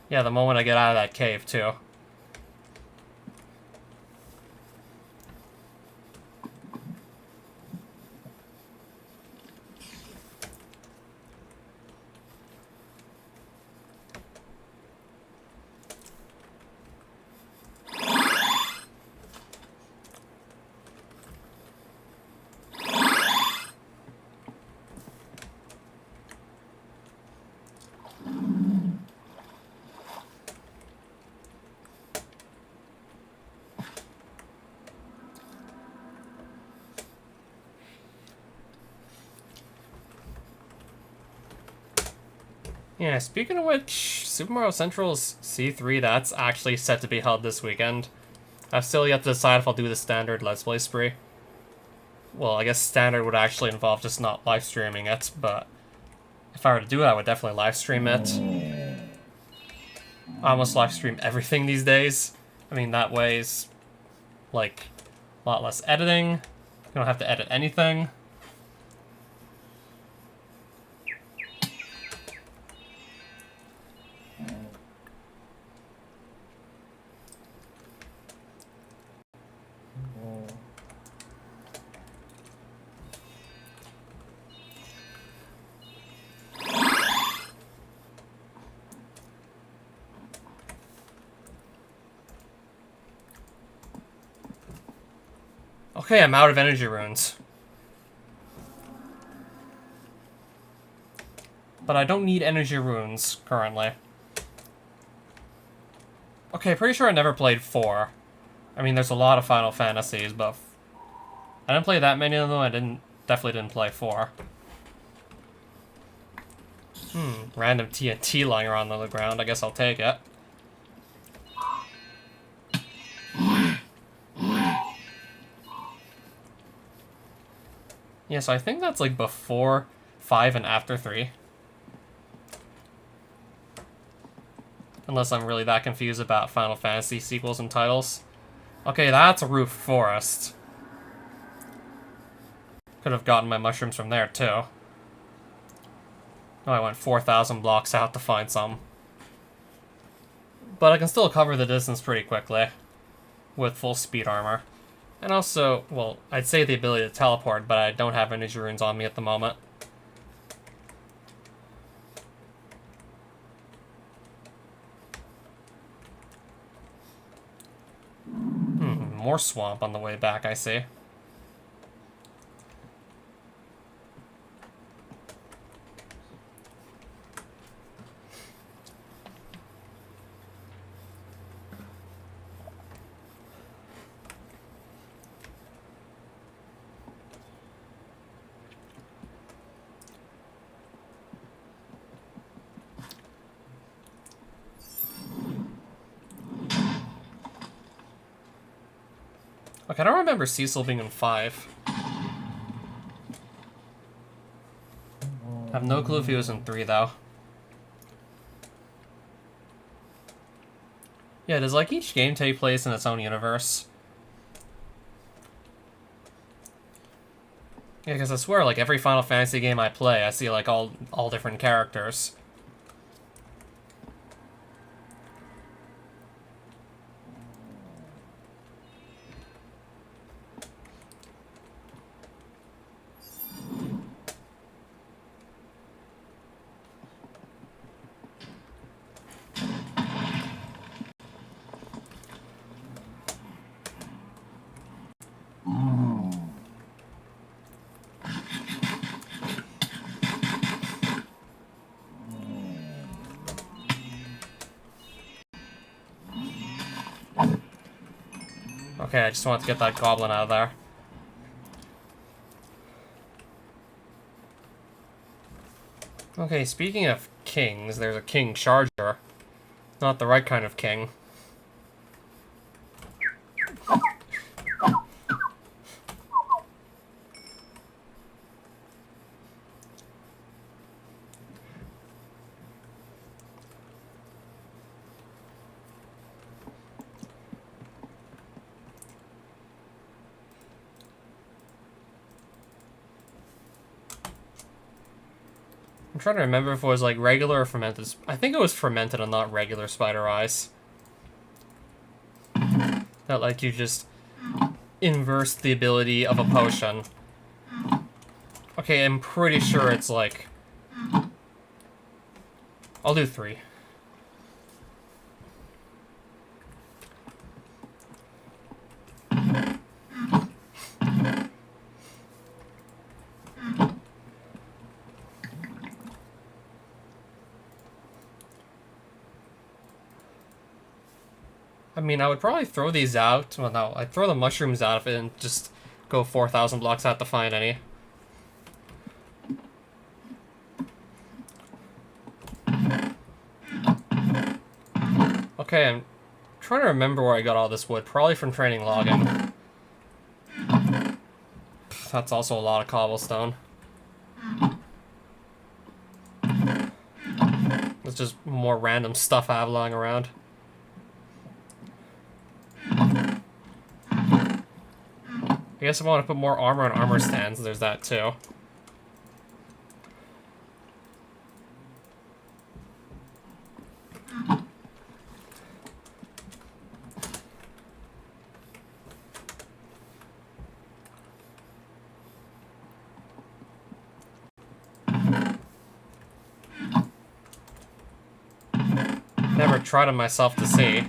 Yeah, the moment I get out of that cave, too. Yeah, speaking of which, Super Mario Central's C3, that's actually set to be held this weekend. I've still yet to decide if I'll do the standard Let's Play spree. Well, I guess standard would actually involve just not live streaming it, but if I were to do it, I would definitely live stream it. I almost live stream everything these days. I mean, that way is, like, a lot less editing. You don't have to edit anything. Okay, I'm out of energy runes. But I don't need energy runes currently. Okay, pretty sure I never played 4. I mean, there's a lot of Final Fantasies, but I didn't play that many of them. I definitely didn't play 4. Random TNT lying around on the ground. I guess I'll take it. Yeah, so I think that's like before 5 and after 3. Unless I'm really that confused about Final Fantasy sequels and titles. Okay, that's a roof forest. Could have gotten my mushrooms from there, too. Oh, I went 4,000 blocks out to find some. But I can still cover the distance pretty quickly with full speed armor. And also, well, I'd say the ability to teleport, but I don't have energy runes on me at the moment. More swamp on the way back, I see. Okay, I don't remember Cecil being in 5. I have no clue if he was in 3, though. Yeah, does, like, each game take place in its own universe? Yeah, because I swear, like, every Final Fantasy game I play, I see, like, all different characters. Okay, I just want to get that goblin out of there. Okay, speaking of kings, there's a king charger. Not the right kind of king. I'm trying to remember if it was like regular or fermented. I think it was fermented and not regular spider eyes. That like you just inverse the ability of a potion. Okay, I'm pretty sure it's like... I'll do 3. I mean, I would probably throw these out. Well, no, I'd throw the mushrooms out of it and just go 4,000 blocks out to find any. Okay, I'm trying to remember where I got all this wood. Probably from training logging. That's also a lot of cobblestone. It's just more random stuff I have lying around. I guess if I want to put more armor on armor stands, there's that too. Never tried it myself to see.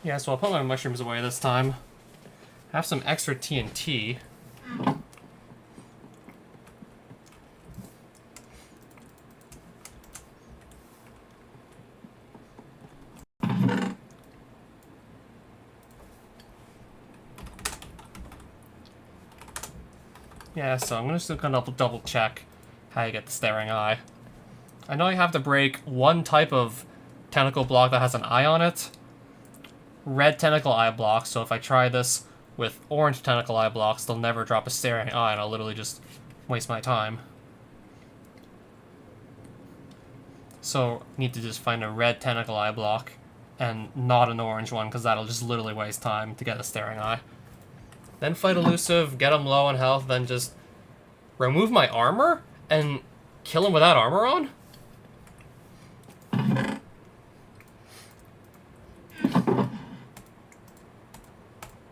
Yeah, so I'll put my mushrooms away this time. Have some extra TNT. Yeah, so I'm just gonna double check how you get the staring eye. I know you have to break one type of tentacle block that has an eye on it. Red tentacle eye blocks, so if I try this with orange tentacle eye blocks, they'll never drop a staring eye and I'll literally just waste my time. So need to just find a red tentacle eye block and not an orange one, because that'll just literally waste time to get a staring eye. Then fight elusive, get him low on health, then just remove my armor and kill him without armor on?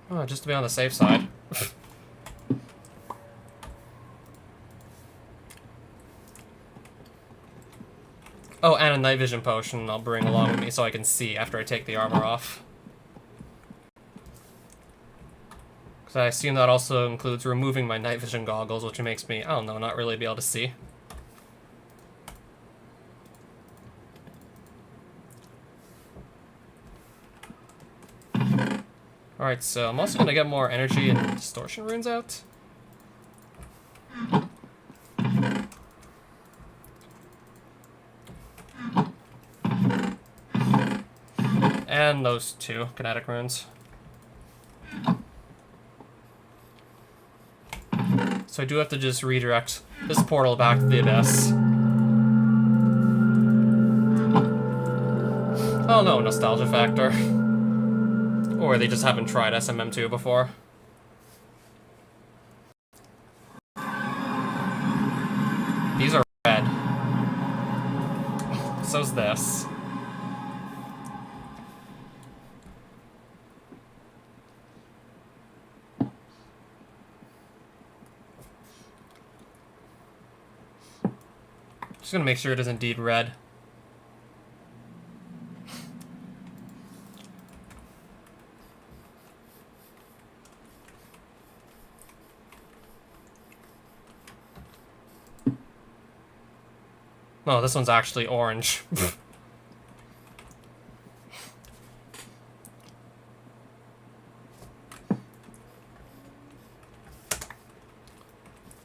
Oh, just to be on the safe side. Oh, and a night vision potion I'll bring along with me so I can see after I take the armor off. Because I assume that also includes removing my night vision goggles, which makes me, I don't know, not really be able to see. Alright, so I'm also going to get more energy and distortion runes out. And those 2 kinetic runes. So I do have to just redirect this portal back to the abyss. Oh no, nostalgia factor. Or they just haven't tried SMM2 before. These are red. So's this. Just gonna make sure it is indeed red. No, this one's actually orange.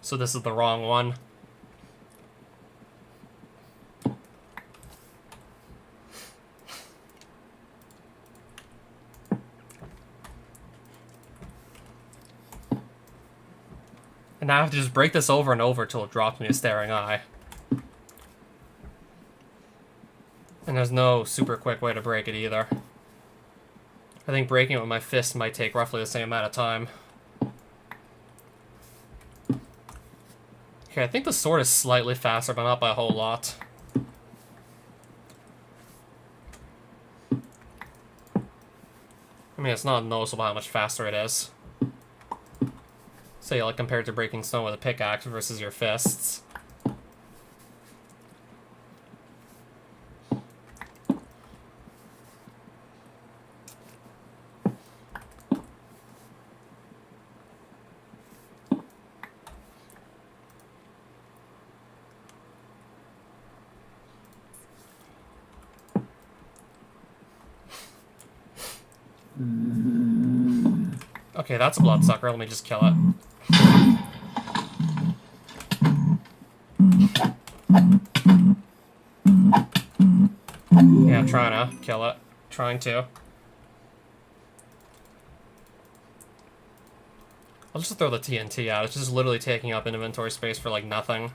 So this is the wrong one. And now I have to just break this over and over till it drops me a staring eye. And there's no super quick way to break it either. I think breaking it with my fist might take roughly the same amount of time. Okay, I think the sword is slightly faster, but not by a whole lot. I mean, it's not noticeable how much faster it is. Say, like, compared to breaking stone with a pickaxe versus your fists. Okay, that's a bloodsucker. Let me just kill it. Yeah, I'm trying to kill it. Trying to. I'll just throw the TNT out. It's just literally taking up inventory space for, like, nothing.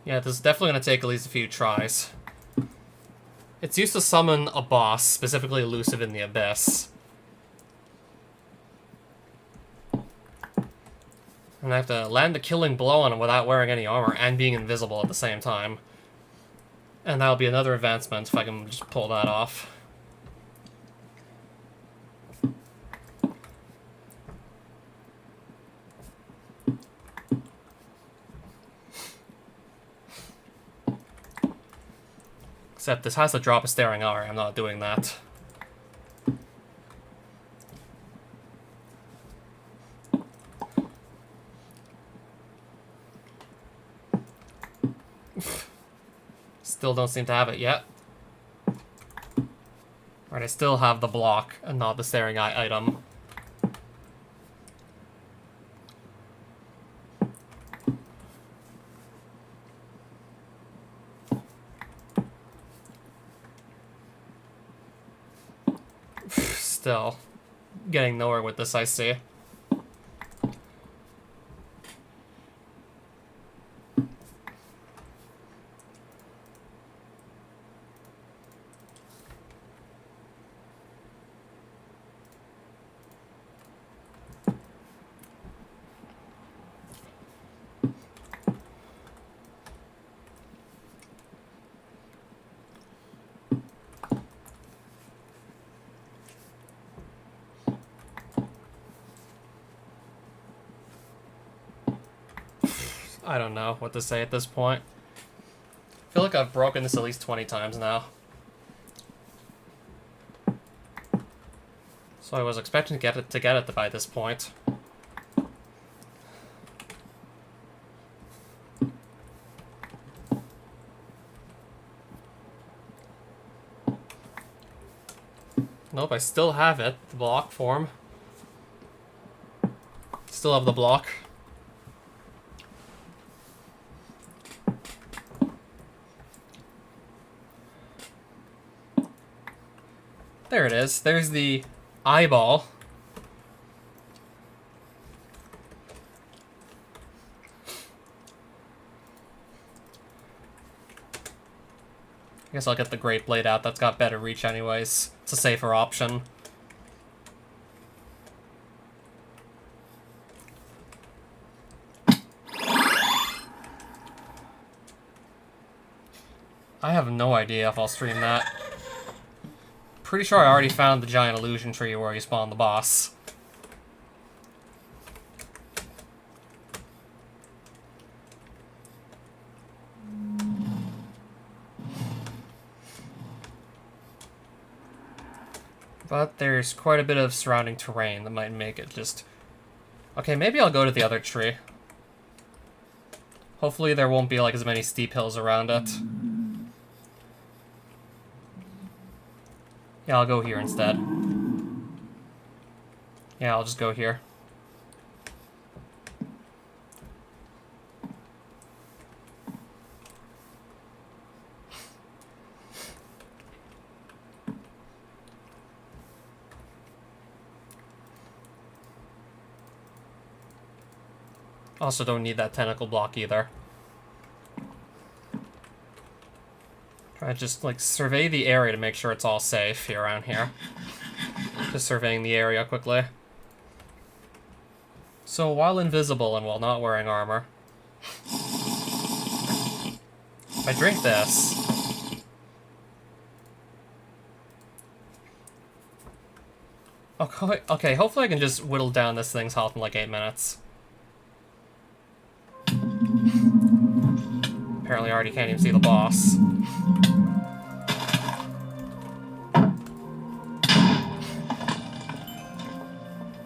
Yeah, this is definitely going to take at least a few tries. It's used to summon a boss, specifically elusive in the Abyss. And I have to land a killing blow on him without wearing any armor and being invisible at the same time. And that'll be another advancement if I can just pull that off. Except this has to drop a staring eye. I'm not doing that. Still don't seem to have it yet. Alright, I still have the block and not the staring eye item. Still getting nowhere with this, I see. I don't know what to say at this point. I feel like I've broken this at least 20 times now. So I was expecting to get it by this point. Nope, I still have it, the block form. Still have the block. There it is. There's the eyeball. I guess I'll get the Great Blade out. That's got better reach anyways. It's a safer option. I have no idea if I'll stream that. Pretty sure I already found the giant illusion tree where you spawn the boss. But there's quite a bit of surrounding terrain that might make it just Okay, maybe I'll go to the other tree. Hopefully there won't be like as many steep hills around it. Yeah, I'll go here instead. Yeah, I'll just go here. Also don't need that tentacle block either. Try to just, like, survey the area to make sure it's all safe here around here. Just surveying the area quickly. So, while invisible and while not wearing armor... if I drink this... okay, hopefully I can just whittle down this thing's health in like 8 minutes. Apparently I already can't even see the boss.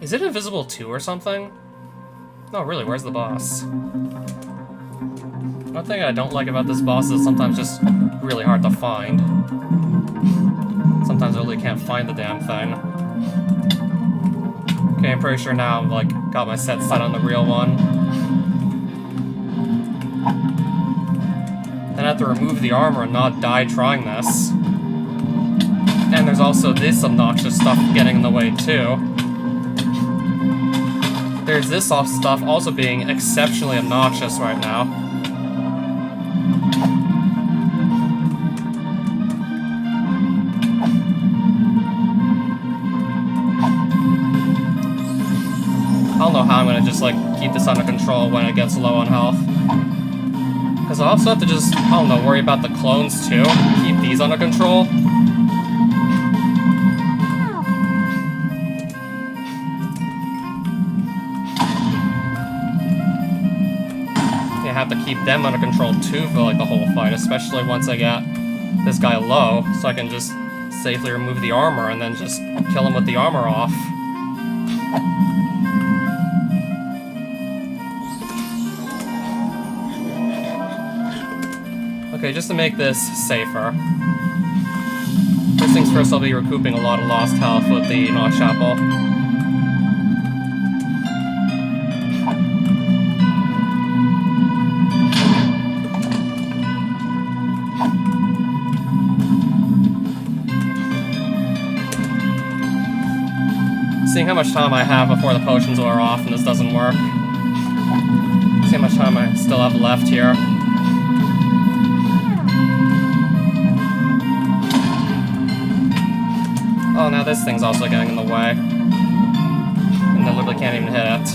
Is it invisible too or something? No, really, where's the boss? One thing I don't like about this boss is sometimes just really hard to find. Sometimes I really can't find the damn thing. Okay, I'm pretty sure now I've, like, got my set on the real one. Then I have to remove the armor and not die trying this. And there's also this obnoxious stuff getting in the way, too. There's this stuff also being exceptionally obnoxious right now. I don't know how I'm gonna just, like, keep this under control when it gets low on health. Because I also have to just, I don't know, worry about the clones too. Keep these under control. Yeah, I have to keep them under control too for like the whole fight, especially once I get this guy low, so I can just safely remove the armor and then just kill him with the armor off. Okay, just to make this safer. First things first, I'll be recouping a lot of lost health with the Notch Apple. Seeing how much time I have before the potions wear off and this doesn't work. See how much time I still have left here. Oh, now this thing's also getting in the way. And I literally can't even hit it.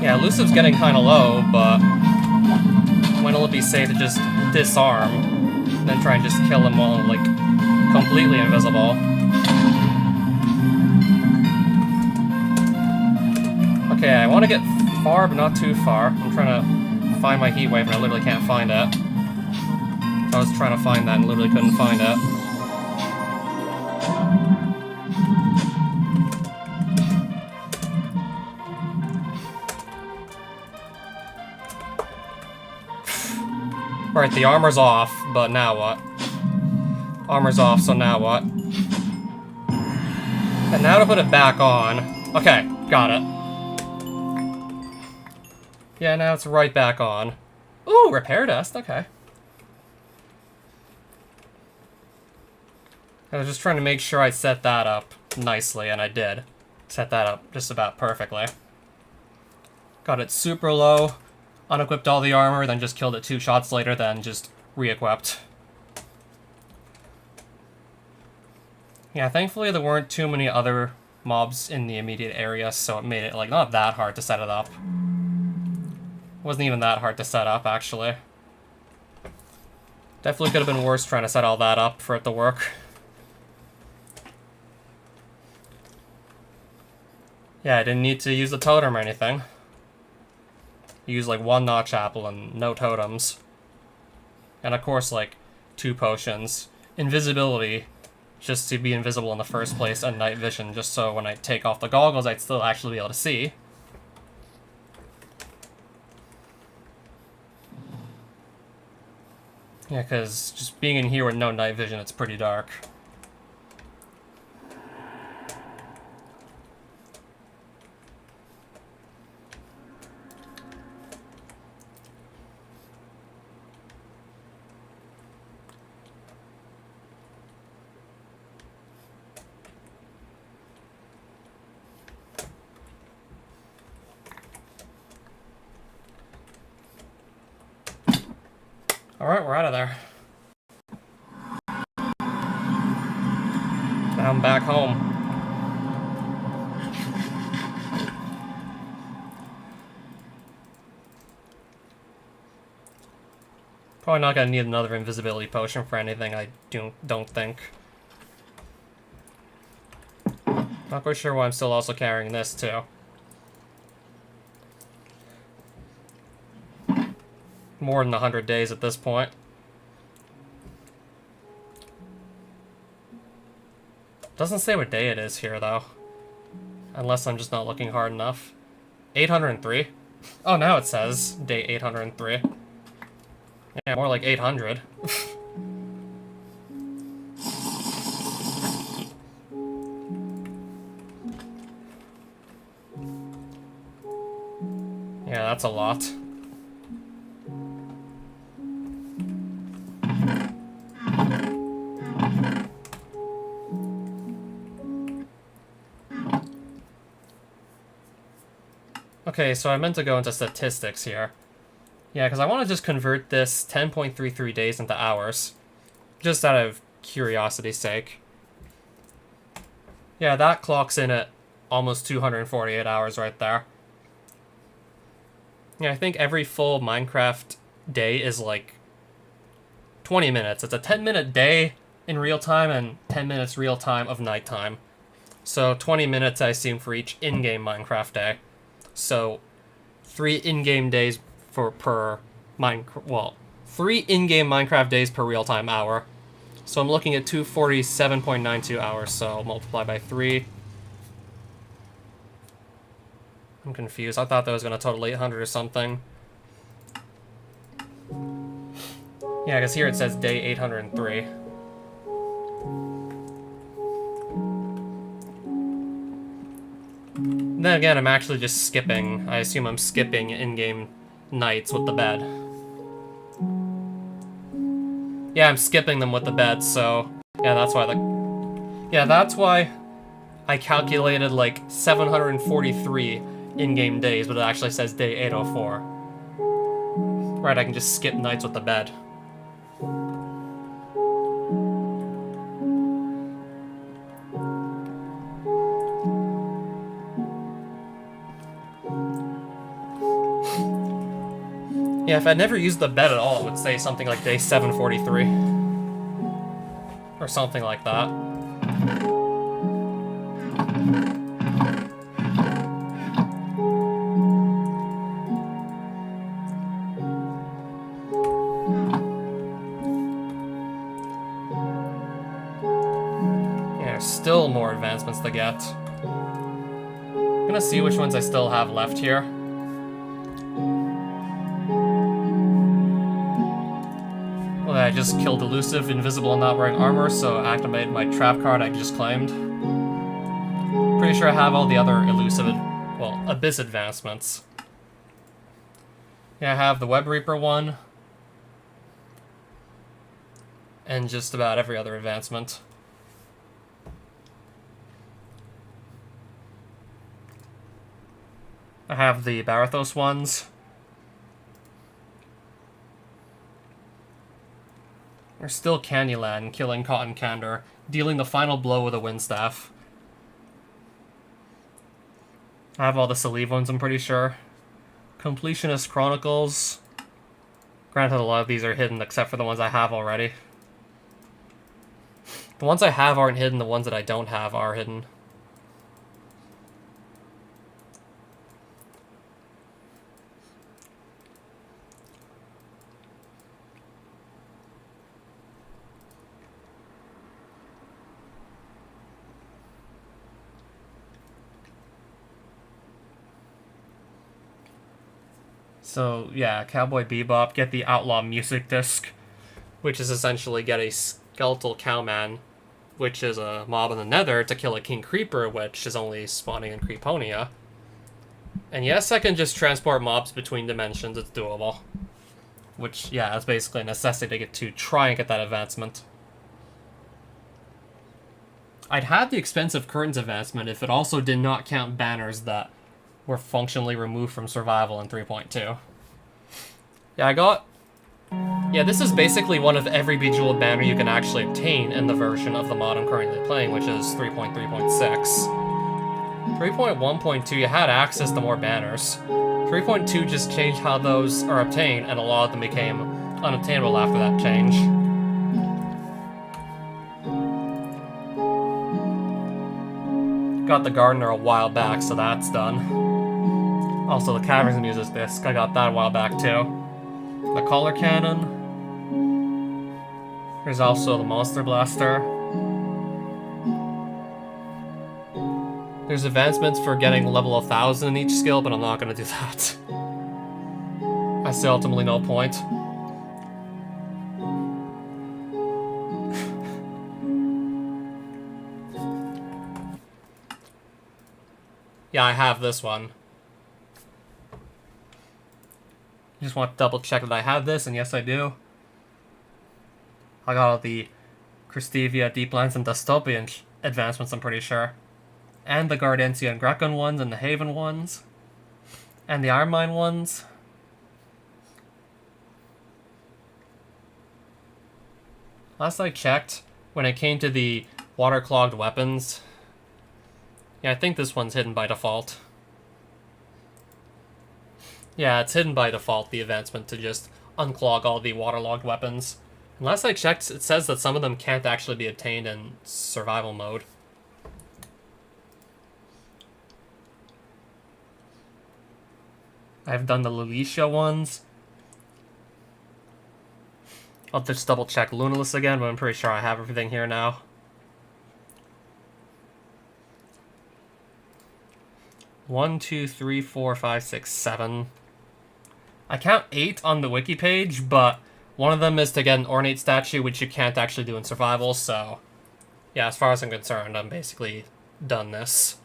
Yeah, Elusive's getting kinda low, but when will it be safe to just disarm, and then try and just kill him while, like, completely invisible? Okay, I want to get far, but not too far. I'm trying to find my heat wave, and I literally can't find it. I was trying to find that and literally couldn't find it. Alright, the armor's off, but now what? Armor's off, so now what? And now to put it back on. Okay, got it. Yeah, now it's right back on. Ooh, repair dust, okay. I was just trying to make sure I set that up nicely, and I did. Set that up just about perfectly. Got it super low, unequipped all the armor, then just killed it 2 shots later, then just re-equipped. Yeah, thankfully there weren't too many other mobs in the immediate area, so it made it, like, not that hard to set it up. Wasn't even that hard to set up, actually. Definitely could have been worse trying to set all that up for it to work. Yeah, I didn't need to use the totem or anything. Use like 1 Notch Apple and no totems. And of course, like, 2 potions. Invisibility, just to be invisible in the first place, and night vision, just so when I take off the goggles, I'd still actually be able to see. Yeah, because just being in here with no night vision, it's pretty dark. Alright, we're out of there. Now I'm back home. Probably not gonna need another invisibility potion for anything, I don't think. Not quite sure why I'm still also carrying this, too. More than 100 days at this point. Doesn't say what day it is here, though. Unless I'm just not looking hard enough. 803? Oh, now it says day 803. Yeah, more like 800. Yeah, that's a lot. Okay, so I meant to go into statistics here. Yeah, because I want to just convert this 10.33 days into hours. Just out of curiosity's sake. Yeah, that clocks in at almost 248 hours right there. Yeah, I think every full Minecraft day is like 20 minutes. It's a 10-minute day in real time and 10 minutes real time of nighttime. So 20 minutes, I assume, for each in-game Minecraft day. So 3 in-game days per Minecraft. Well, 3 in-game Minecraft days per real-time hour. So I'm looking at 247.92 hours. So multiply by 3. I'm confused. I thought that was going to total 800 or something. Yeah, because here it says day 803. Then again, I'm actually just skipping. I assume I'm skipping in-game nights with the bed. Yeah, I'm skipping them with the bed, so... Yeah, that's why that's why I calculated, like, 743 in-game days, but it actually says day 804. Right, I can just skip nights with the bed. Yeah, if I'd never used the bed at all, it would say something like day 743. Or something like that. Yeah, there's still more advancements to get. I'm gonna see which ones I still have left here. Well, I just killed Elusive, Invisible, and Not Wearing Armor, so activated my trap card I just claimed. Pretty sure I have all the other Elusive, well, Abyss advancements. Yeah, I have the Web Reaper one. And just about every other advancement. I have the Barathos ones. There's still Candyland, killing Cotton Candor, dealing the final blow with a Windstaff. I have all the Salive ones, I'm pretty sure. Completionist Chronicles. Granted, a lot of these are hidden, except for the ones I have already. The ones I have aren't hidden, the ones that I don't have are hidden. So, yeah, Cowboy Bebop, get the Outlaw Music Disc, which is essentially get a Skeletal Cowman, which is a mob in the Nether, to kill a King Creeper, which is only spawning in Creeponia. And yes, I can just transport mobs between dimensions, it's doable. Which, yeah, that's basically a necessity to get to try and get that advancement. I'd have the Expensive Curtains advancement if it also did not count banners that were functionally removed from survival in 3.2. Yeah, I got... Yeah, this is basically one of every Bejeweled banner you can actually obtain in the version of the mod I'm currently playing, which is 3.3.6. 3.1.2, you had access to more banners. 3.2 just changed how those are obtained, and a lot of them became unobtainable after that change. Got the Gardener a while back, so that's done. Also, the Caverns Music Disc, I got that a while back too. The Collar Cannon. There's also the Monster Blaster. There's advancements for getting level 1000 in each skill, but I'm not going to do that. I see ultimately no point. Yeah, I have this one. Just want to double check that I have this, and yes I do. I got all the Christevia, Deeplands, and Dystopian advancements, I'm pretty sure. And the Gardensia and Grecan ones, and the Haven ones. And the Iron Mine ones. Last I checked, when it came to the water-clogged weapons... Yeah, I think this one's hidden by default. Yeah, it's hidden by default, the advancement to just unclog all the waterlogged weapons. And last I checked, it says that some of them can't actually be obtained in survival mode. I've done the Lulicia ones. I'll just double check Lunaless again, but I'm pretty sure I have everything here now. One, two, three, four, 5, 6, 7. I count 8 on the wiki page, but one of them is to get an ornate statue, which you can't actually do in survival, so... Yeah, as far as I'm concerned, I'm basically done this.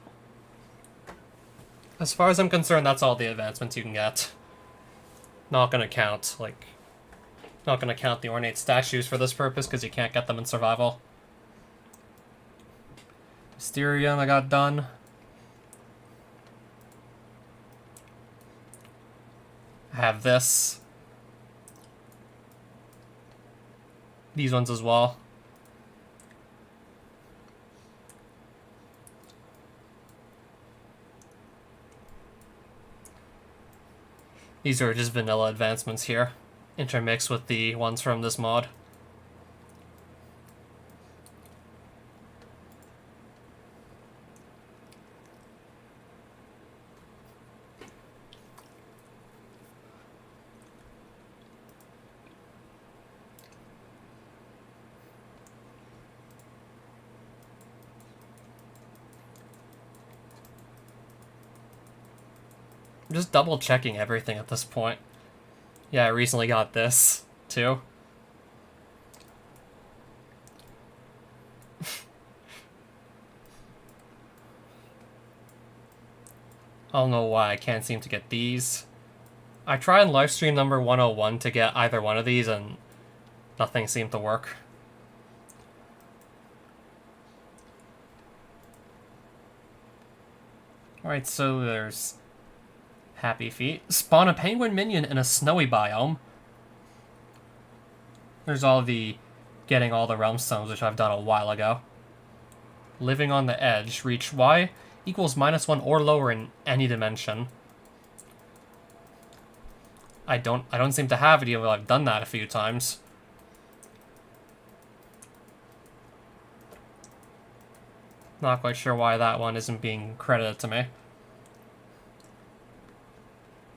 As far as I'm concerned, that's all the advancements you can get. Not gonna count, like... Not gonna count the ornate statues for this purpose, because you can't get them in survival. Mysterium I got done. I have this. These ones as well. These are just vanilla advancements here, intermixed with the ones from this mod. I'm just double checking everything at this point. Yeah, I recently got this, too. I don't know why I can't seem to get these. I tried in livestream number 101 to get either one of these, and nothing seemed to work. Alright, so there's... Happy Feet. Spawn a penguin minion in a snowy biome. There's all the getting all the realm stones, which I've done a while ago. Living on the edge. Reach Y equals -1 or lower in any dimension. I don't seem to have it, even though I've done that a few times. Not quite sure why that one isn't being credited to me.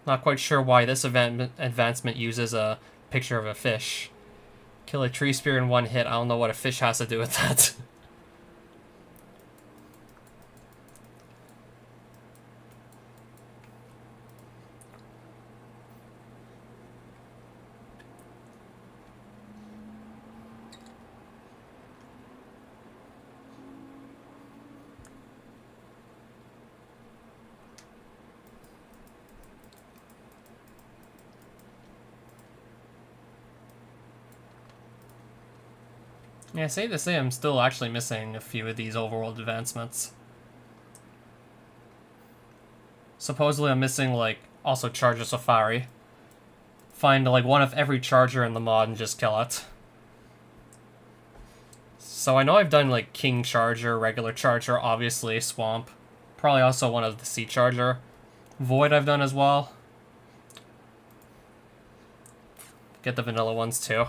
Not quite sure why this advancement uses a picture of a fish. Kill a tree spear in one hit. I don't know what a fish has to do with that. Yeah, safe to say I'm still actually missing a few of these overworld advancements. Supposedly I'm missing, like, also Charger Safari. Find, like, one of every charger in the mod and just kill it. So I know I've done, like, King Charger, regular Charger, obviously, Swamp. Probably also one of the Sea Charger. Void I've done as well. Get the vanilla ones, too.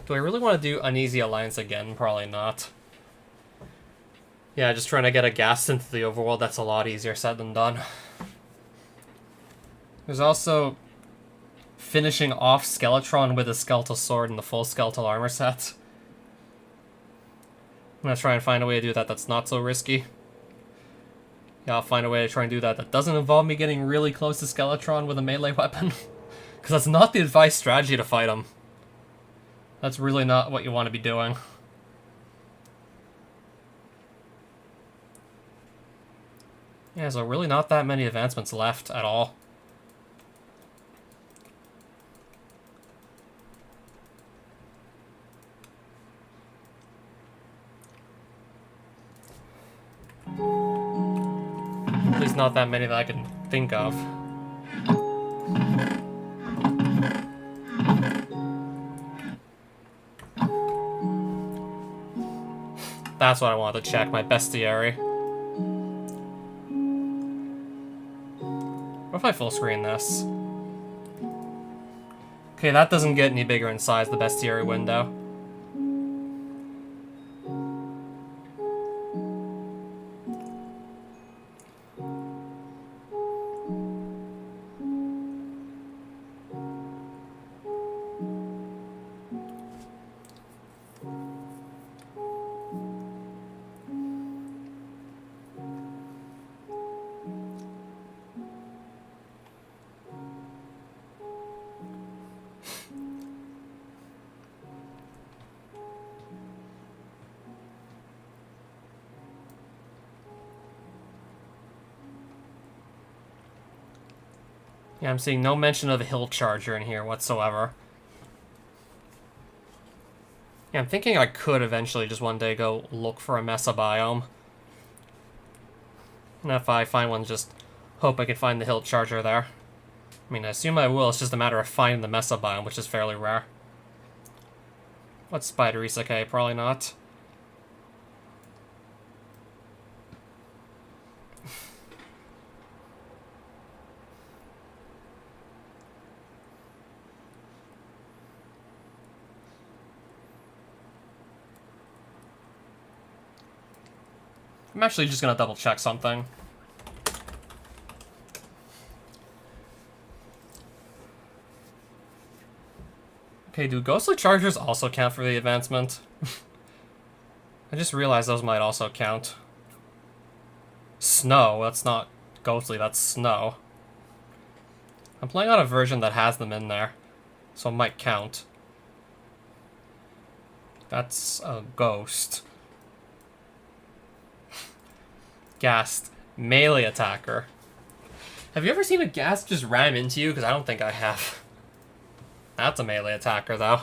Do I really want to do Uneasy Alliance again? Probably not. Yeah, just trying to get a gas into the overworld, that's a lot easier said than done. There's also finishing off Skeletron with a skeletal sword and the full skeletal armor set. I'm gonna try and find a way to do that that's not so risky. Yeah, I'll find a way to try and do that that doesn't involve me getting really close to Skeletron with a melee weapon. Because that's not the advice strategy to fight him. That's really not what you want to be doing. Yeah, so really not that many advancements left at all. At least not that many that I can think of. That's what I wanted to check, my bestiary. What if I full screen this? Okay, that doesn't get any bigger in size, the bestiary window. Yeah, I'm seeing no mention of a hill charger in here whatsoever. Yeah, I'm thinking I could eventually just one day go look for a Mesa biome. And if I find one, just hope I can find the hill charger there. I mean, I assume I will, it's just a matter of finding the Mesa biome, which is fairly rare. What's Spider Isekai? Probably not. I'm actually just gonna double check something. Okay, do ghostly chargers also count for the advancement? I just realized those might also count. Snow, that's not ghostly, that's snow. I'm playing on a version that has them in there, so it might count. That's a ghost. Ghast. Melee attacker. Have you ever seen a ghast just ram into you? Because I don't think I have. That's a melee attacker, though.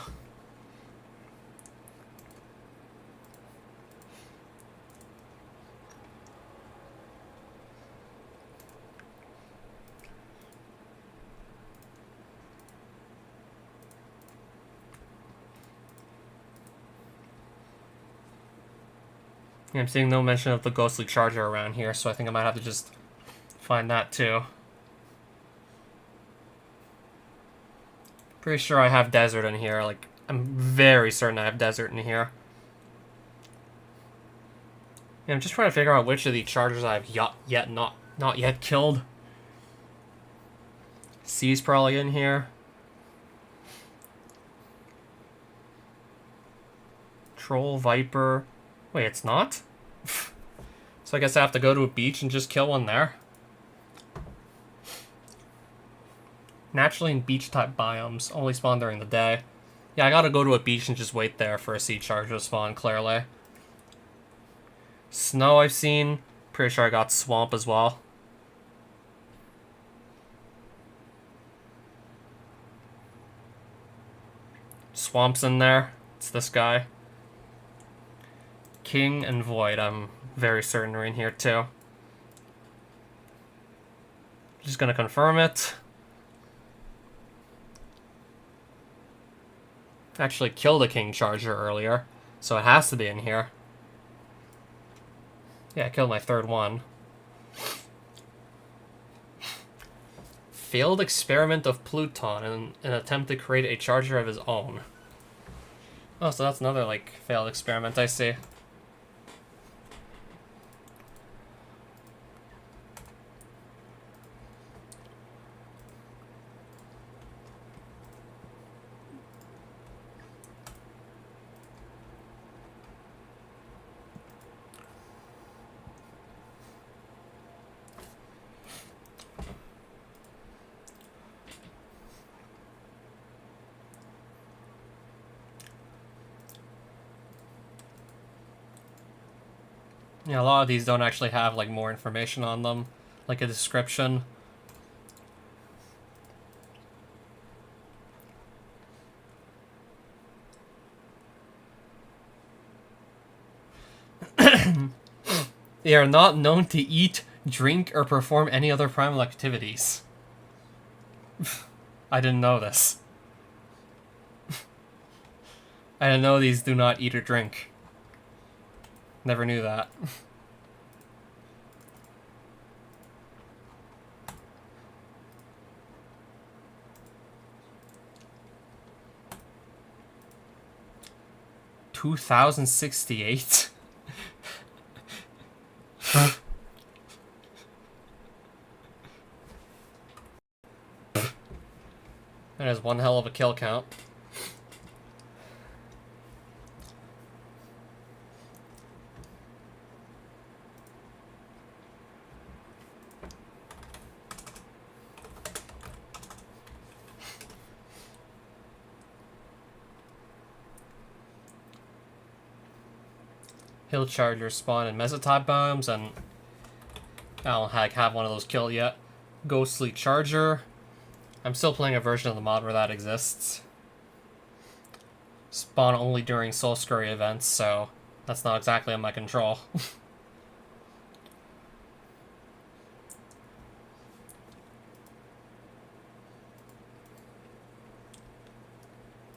I'm seeing no mention of the ghostly charger around here, so I think I might have to just find that too. Pretty sure I have desert in here, like, I'm very certain I have desert in here. Yeah, I'm just trying to figure out which of the chargers I've not yet killed. C's probably in here. Troll, Viper. Wait, it's not? So I guess I have to go to a beach and just kill one there. Naturally in beach-type biomes, only spawn during the day. Yeah, I gotta go to a beach and just wait there for a sea charger to spawn, clearly. Snow I've seen. Pretty sure I got swamp as well. Swamp's in there. It's this guy. King and Void, I'm very certain are in here too. Just gonna confirm it. Actually killed a King Charger earlier, so it has to be in here. Yeah, I killed my third one. Failed experiment of Pluton in an attempt to create a charger of his own. Oh, so that's another, like, failed experiment, I see. Yeah, a lot of these don't actually have, like, more information on them. Like a description. They are not known to eat, drink, or perform any other primal activities. I didn't know this. I didn't know these do not eat or drink. Never knew that. $2,068? That is one hell of a kill count. Hill Charger spawn in Mesotype biomes, and I don't have one of those killed yet. Ghostly Charger. I'm still playing a version of the mod where that exists. Spawn only during Soul Scurry events, so that's not exactly in my control.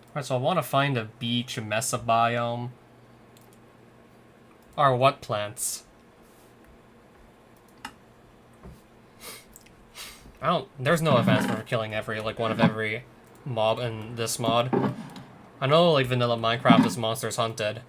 Alright, so I want to find a beach, a mesa biome. Or what plants? There's no advancement for killing one of every mob in this mod. I know, like, vanilla Minecraft is monsters hunted.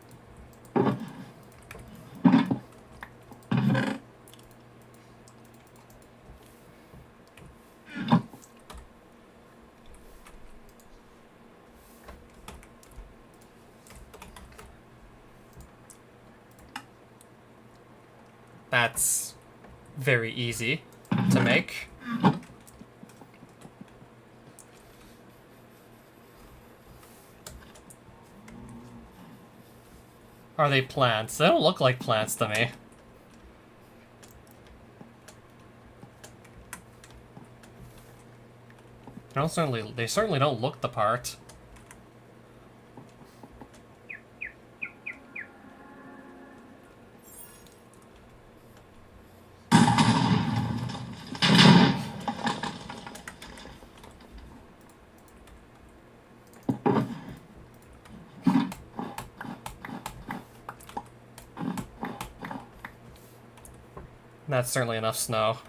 That's very easy to make. Are they plants? They don't look like plants to me. They certainly don't look the part. That's certainly enough snow.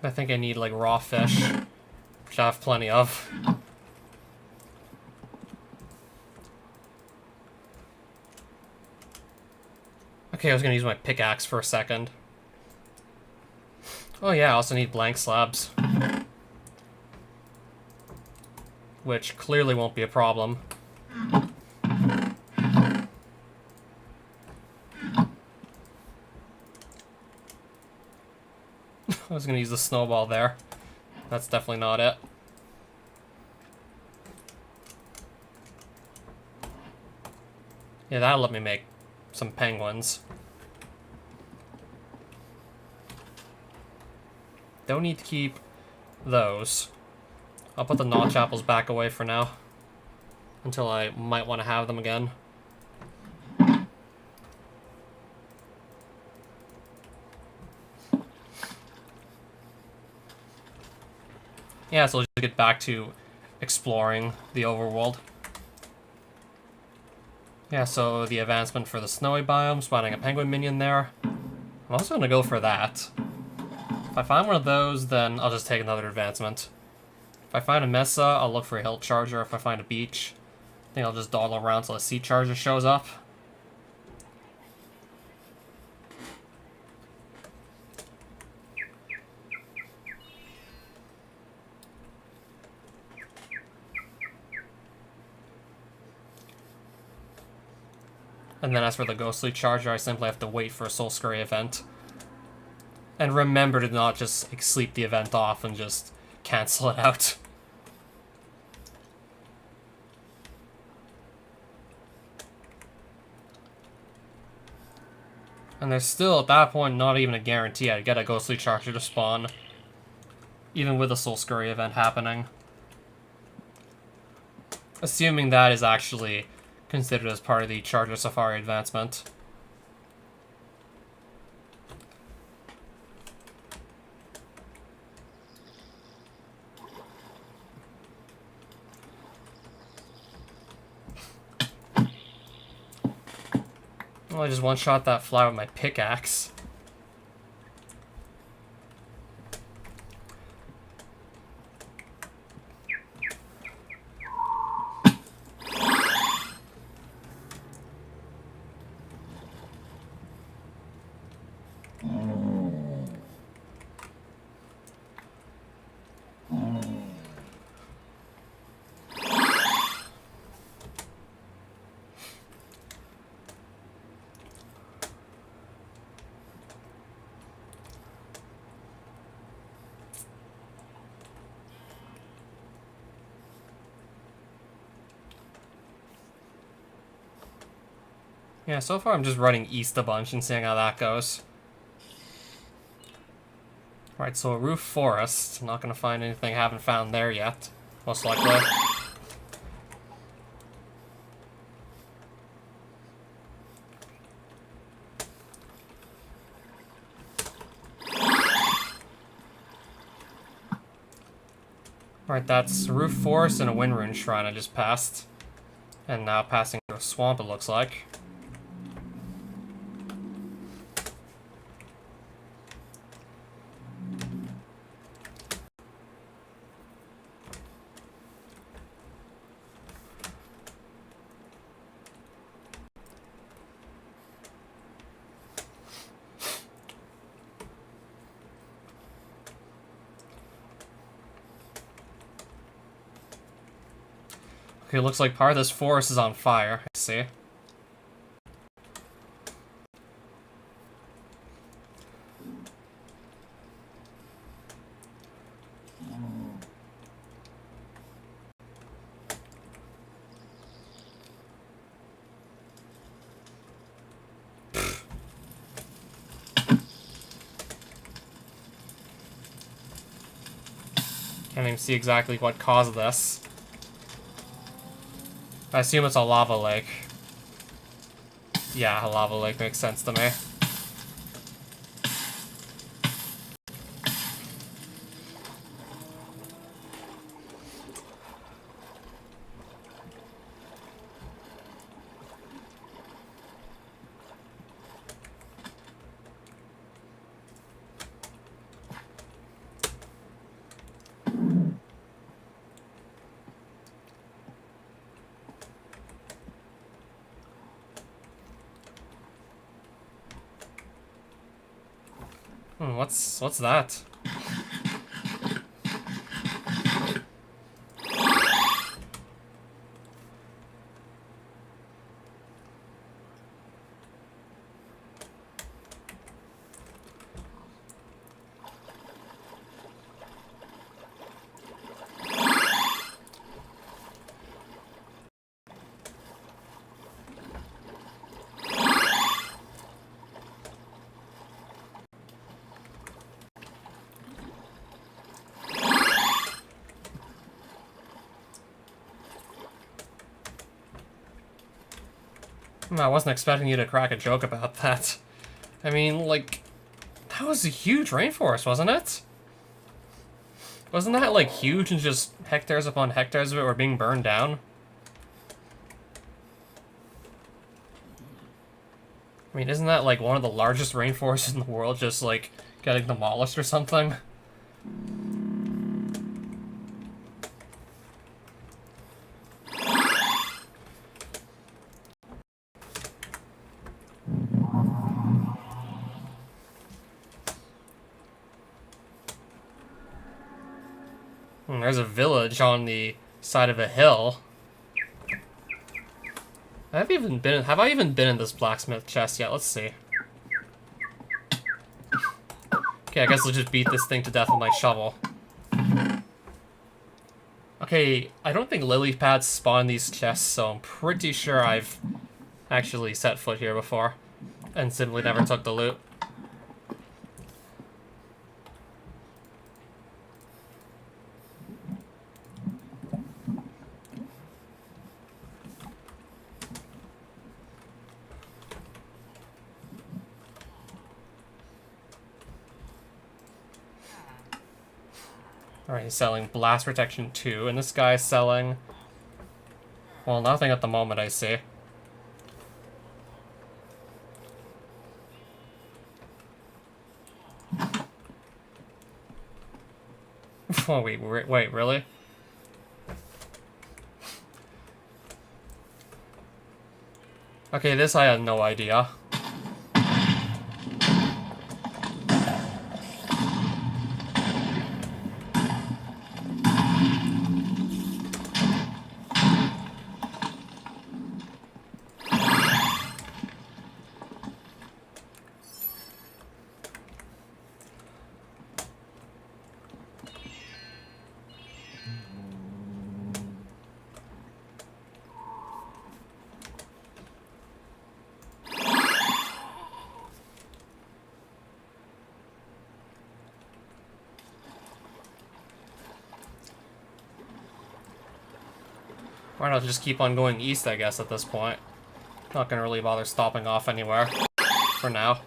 I think I need, like, raw fish, which I have plenty of. Okay, I was gonna use my pickaxe for a second. Oh yeah, I also need blank slabs. Which clearly won't be a problem. I was gonna use the snowball there. That's definitely not it. Yeah, that'll let me make some penguins. Don't need to keep those. I'll put the notch apples back away for now. Until I might want to have them again. Yeah, so I'll just get back to exploring the overworld. Yeah, so the advancement for the snowy biome, spawning a penguin minion there. I'm also gonna go for that. If I find one of those, then I'll just take another advancement. If I find a mesa, I'll look for a hill charger. If I find a beach, I think I'll just dawdle around till a sea charger shows up. And then as for the ghostly charger, I simply have to wait for a soul scurry event. And remember to not just like, sleep the event off and just cancel it out. And there's still, at that point, not even a guarantee I'd get a ghostly charger to spawn. Even with a soul scurry event happening. Assuming that is actually considered as part of the Charger Safari advancement. Well, I just one-shot that fly with my pickaxe. Yeah, so far I'm just running east a bunch and seeing how that goes. Right, so a roof forest. Not gonna find anything I haven't found there yet. Most likely. Right, that's roof forest and a wind rune shrine I just passed. And now passing through a swamp, it looks like. Okay, looks like part of this forest is on fire. I see. Can't even see exactly what caused this. I assume it's a lava lake. Yeah, a lava lake makes sense to me. What's that? I wasn't expecting you to crack a joke about that. I mean, like, that was a huge rainforest, wasn't it? Wasn't that, like, huge and just hectares upon hectares of it were being burned down? I mean, isn't that, like, one of the largest rainforests in the world just, like, getting demolished or something? There's a village on the side of a hill. Have I even been in this blacksmith chest yet? Let's see. Okay, I guess I'll just beat this thing to death with my shovel. Okay, I don't think lily pads spawn in these chests, so I'm pretty sure I've actually set foot here before and simply never took the loot. Alright, he's selling Blast Protection 2, and this guy's selling... well, nothing at the moment, I see. Oh, wait, really? Okay, this I had no idea. Why not just keep on going east, I guess, at this point. Not gonna really bother stopping off anywhere. For now.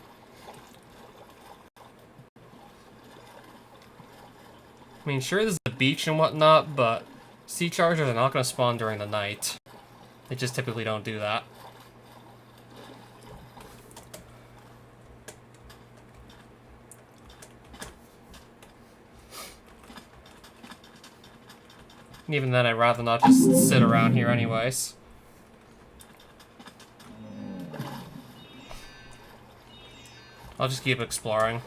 I mean, sure, there's a beach and whatnot, but sea chargers are not gonna spawn during the night. They just typically don't do that. And even then, I'd rather not just sit around here anyways. I'll just keep exploring.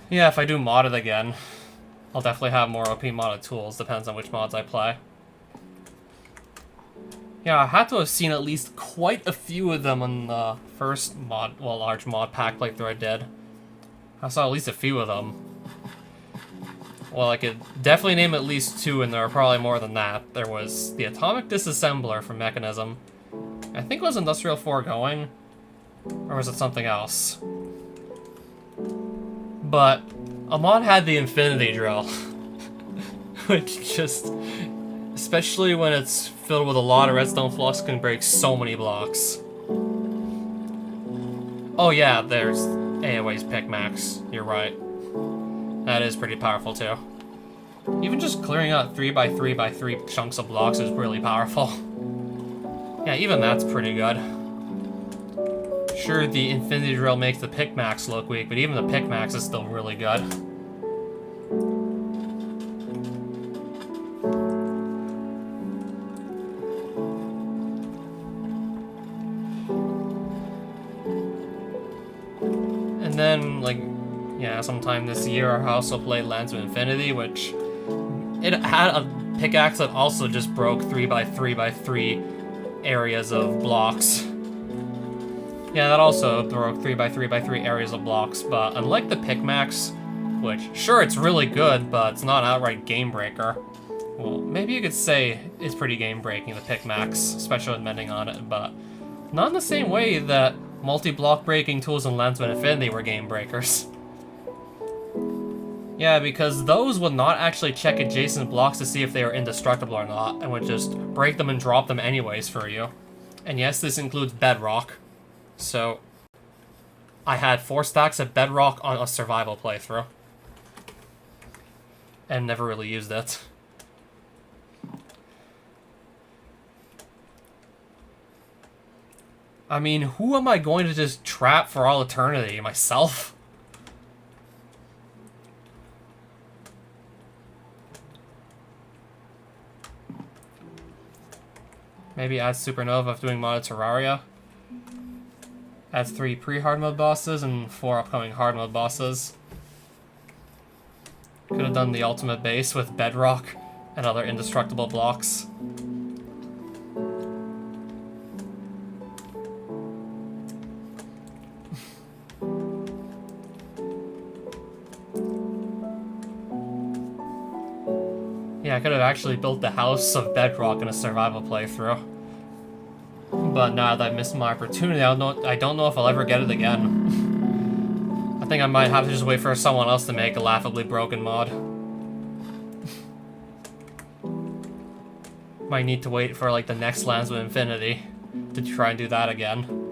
Yeah, if I do mod it again, I'll definitely have more OP modded tools, depends on which mods I play. Yeah, I had to have seen at least quite a few of them on the first mod, well, large mod pack playthrough I did. I saw at least a few of them. Well, I could definitely name at least two, and there are probably more than that. There was the Atomic Disassembler from Mechanism. I think it was Industrial Foregoing, or was it something else? But a mod had the Infinity Drill, which just, especially when it's filled with a lot of redstone flux, can break so many blocks. Oh yeah, there's AOA's Pickaxe, you're right. That is pretty powerful too. Even just clearing out 3x3x3 chunks of blocks is really powerful. Yeah, even that's pretty good. Sure, the Infinity Drill makes the Pickaxe look weak, but even the Pickaxe is still really good. And then, like, yeah, sometime this year I also played Lands of Infinity, which it had a pickaxe that also just broke 3x3x3 areas of blocks. Yeah, that also broke 3x3x3 areas of blocks, but unlike the pickaxe, which, sure, it's really good, but it's not an outright game breaker. Well, maybe you could say it's pretty game breaking, the pickaxe, especially with mending on it, but not in the same way that multi-block breaking tools in Lands of Infinity were game breakers. Yeah, because those would not actually check adjacent blocks to see if they are indestructible or not, and would just break them and drop them anyways for you. And yes, this includes bedrock. So, I had 4 stacks of bedrock on a survival playthrough. And never really used it. I mean, who am I going to just trap for all eternity? Myself? Maybe add Supernova if doing modded Terraria. Add 3 pre-hard mode bosses and 4 upcoming hard mode bosses. Could have done the ultimate base with bedrock and other indestructible blocks. Yeah, I could have actually built the house of bedrock in a survival playthrough. But now that I missed my opportunity, I don't know if I'll ever get it again. I think I might have to just wait for someone else to make a laughably broken mod. Might need to wait for like the next Lands of Infinity to try and do that again.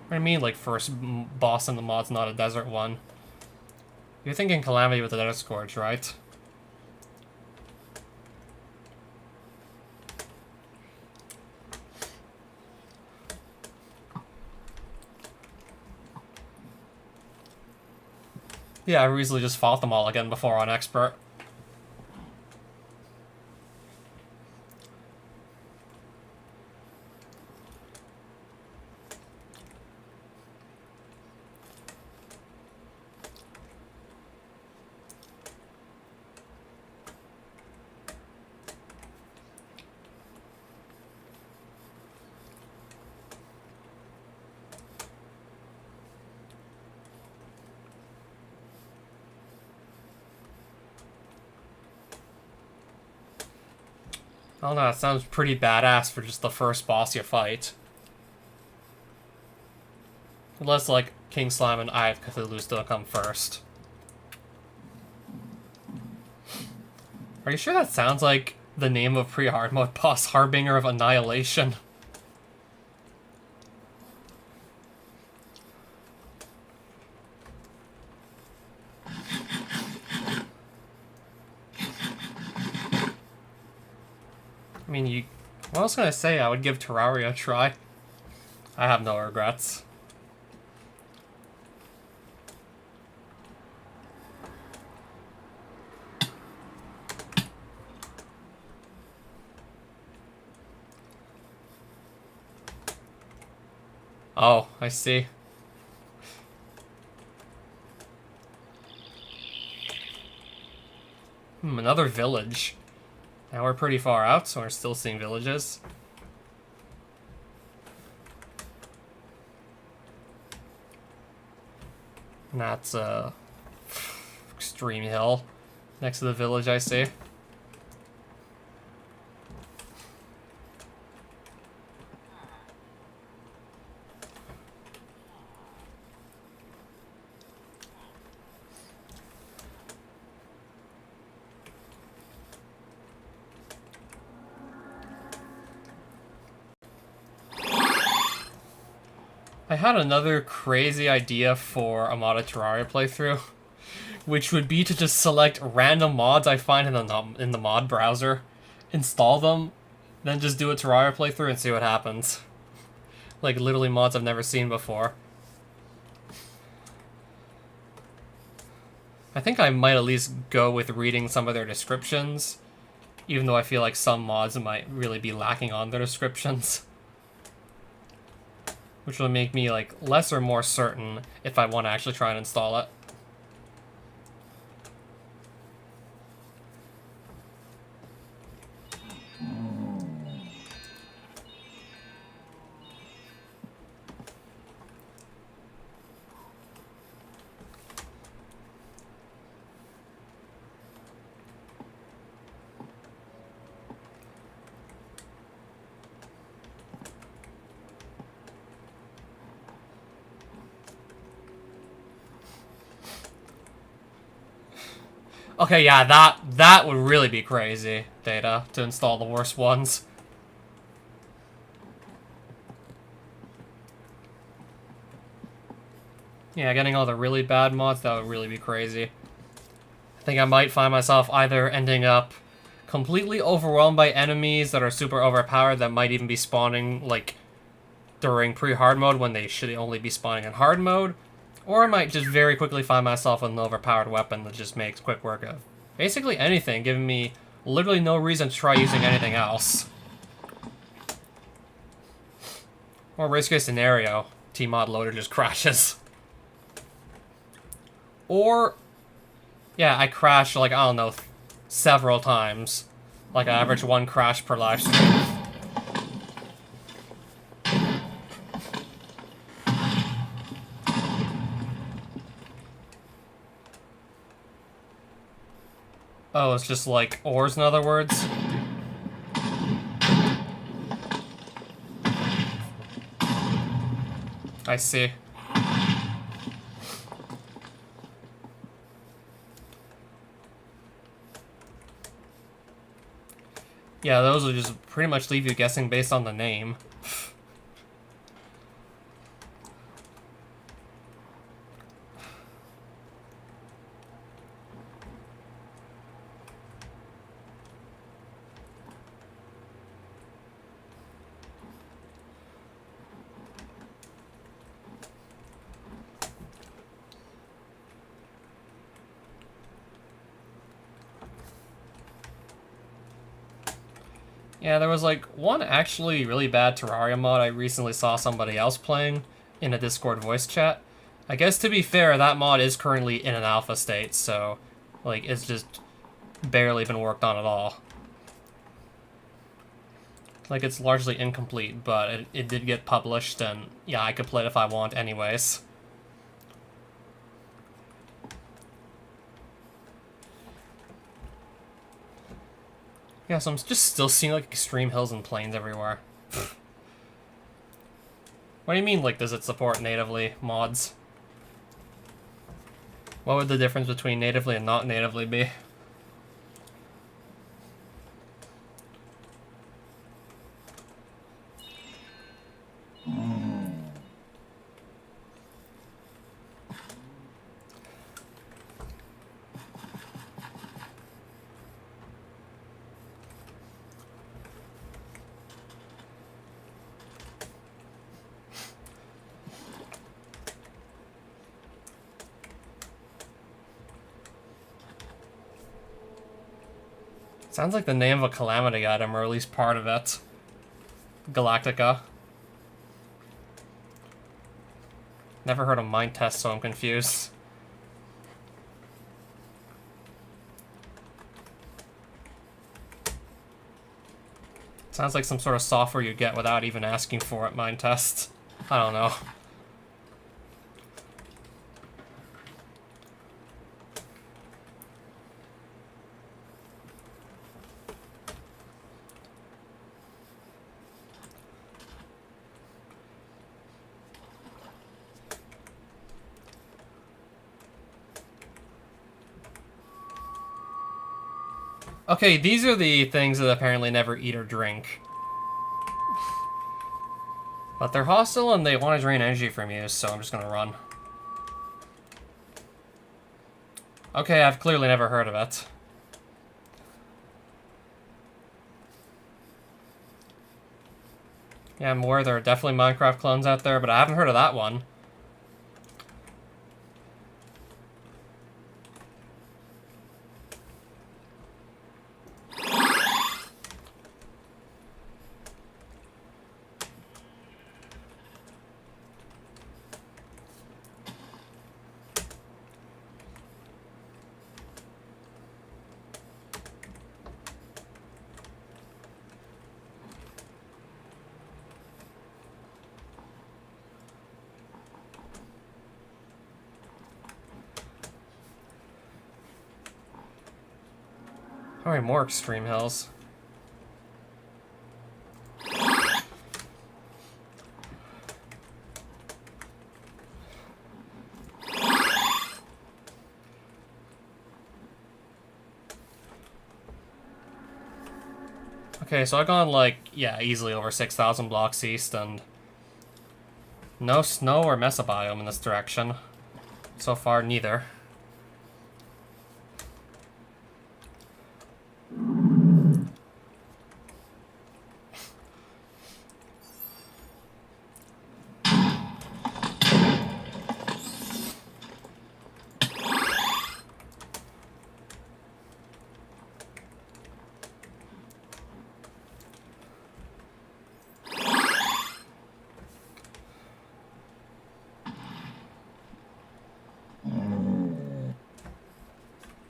I mean, like, first boss in the mod's not a desert one. You're thinking Calamity with the Desert Scourge, right? Yeah, I easily just fought them all again before on Expert. I don't know, that sounds pretty badass for just the first boss you fight. Unless, like, King Slime and Eye of Cthulhu still come first. Are you sure that sounds like the name of pre-hard mode boss, Harbinger of Annihilation? I mean, what else can I say? I would give Terraria a try. I have no regrets. Oh, I see. Another village. Now we're pretty far out, so we're still seeing villages. And that's extreme hill next to the village I see. I had another crazy idea for a modded Terraria playthrough, which would be to just select random mods I find in the mod browser, install them, Then just do a Terraria playthrough and see what happens. Like, literally mods I've never seen before. I think I might at least go with reading some of their descriptions, even though I feel like some mods might really be lacking on their descriptions. Which will make me, like, less or more certain if I want to actually try and install it. Okay, yeah, that would really be crazy, Data, to install the worst ones. Yeah, getting all the really bad mods, that would really be crazy. I think I might find myself either ending up completely overwhelmed by enemies that are super overpowered that might even be spawning, like, during pre-hard mode when they should only be spawning in hard mode, or I might just very quickly find myself with an overpowered weapon that just makes quick work of basically anything, giving me literally no reason to try using anything else. Or worst case scenario, Tmod loader just crashes. Or, yeah, I crash, like, I don't know, several times. Like, I average one crash per live stream. Oh, it's just like ores, in other words? I see. Yeah, those will just pretty much leave you guessing based on the name. Yeah, there was like one actually really bad Terraria mod I recently saw somebody else playing in a Discord voice chat. I guess to be fair, that mod is currently in an alpha state, so like it's just barely been worked on at all. Like it's largely incomplete, but it did get published and yeah, I could play it if I want anyways. Yeah, so I'm just still seeing, like, extreme hills and plains everywhere. What do you mean, like, does it support natively mods? What would the difference between natively and not natively be? Sounds like the name of a Calamity item, or at least part of it. Galactica. Never heard of Mind Test, so I'm confused. Sounds like some sort of software you get without even asking for it, Mind Test. I don't know. Okay, these are the things that apparently never eat or drink. But they're hostile and they want to drain energy from you, so I'm just gonna run. Okay, I've clearly never heard of it. Yeah, I'm aware there are definitely Minecraft clones out there, but I haven't heard of that one. Alright, more extreme hills. Okay, so I've gone, like, yeah, easily over 6,000 blocks east, and no snow or mesobiome in this direction. So far, neither.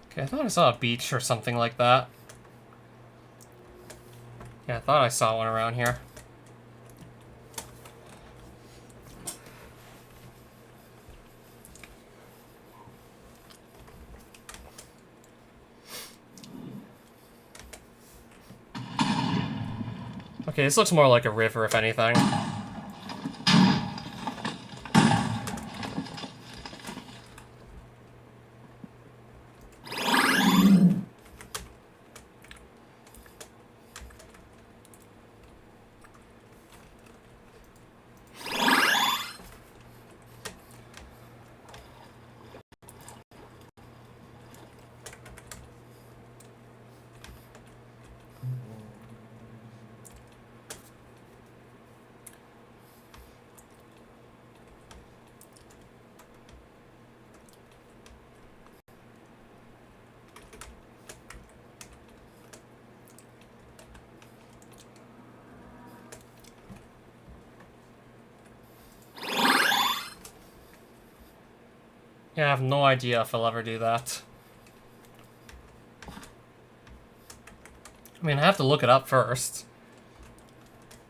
Okay, I thought I saw a beach or something like that. Yeah, I thought I saw one around here. Okay, this looks more like a river, if anything. Yeah, I have no idea if I'll ever do that. I mean, I have to look it up first.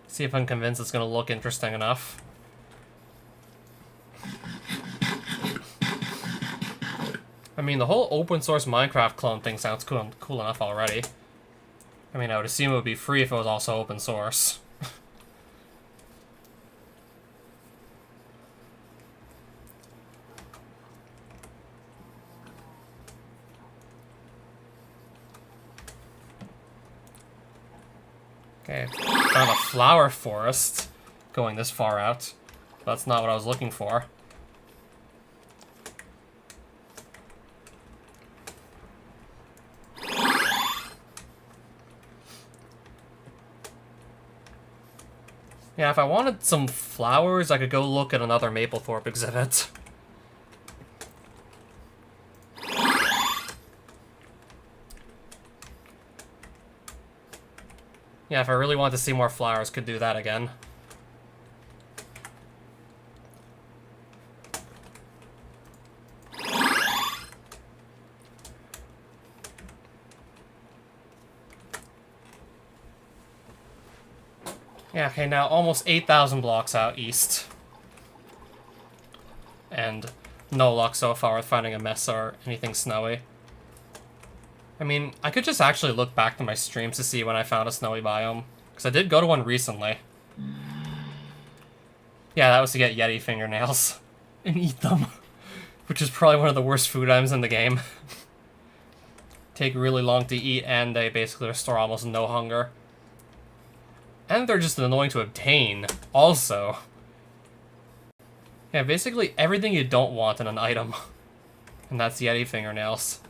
See if I'm convinced it's going to look interesting enough. I mean, the whole open source Minecraft clone thing sounds cool enough already. I mean, I would assume it would be free if it was also open source. Okay, found a flower forest going this far out. That's not what I was looking for. Yeah, if I wanted some flowers, I could go look at another Maplethorpe exhibit. Yeah, if I really want to see more flowers, could do that again. Yeah, okay, now almost 8,000 blocks out east. And no luck so far with finding a mess or anything snowy. I mean, I could just actually look back to my streams to see when I found a snowy biome. Because I did go to one recently. Yeah, that was to get Yeti fingernails. And eat them. Which is probably one of the worst food items in the game. Take really long to eat, and they basically restore almost no hunger. And they're just annoying to obtain, also. Yeah, basically everything you don't want in an item. And that's Yeti fingernails.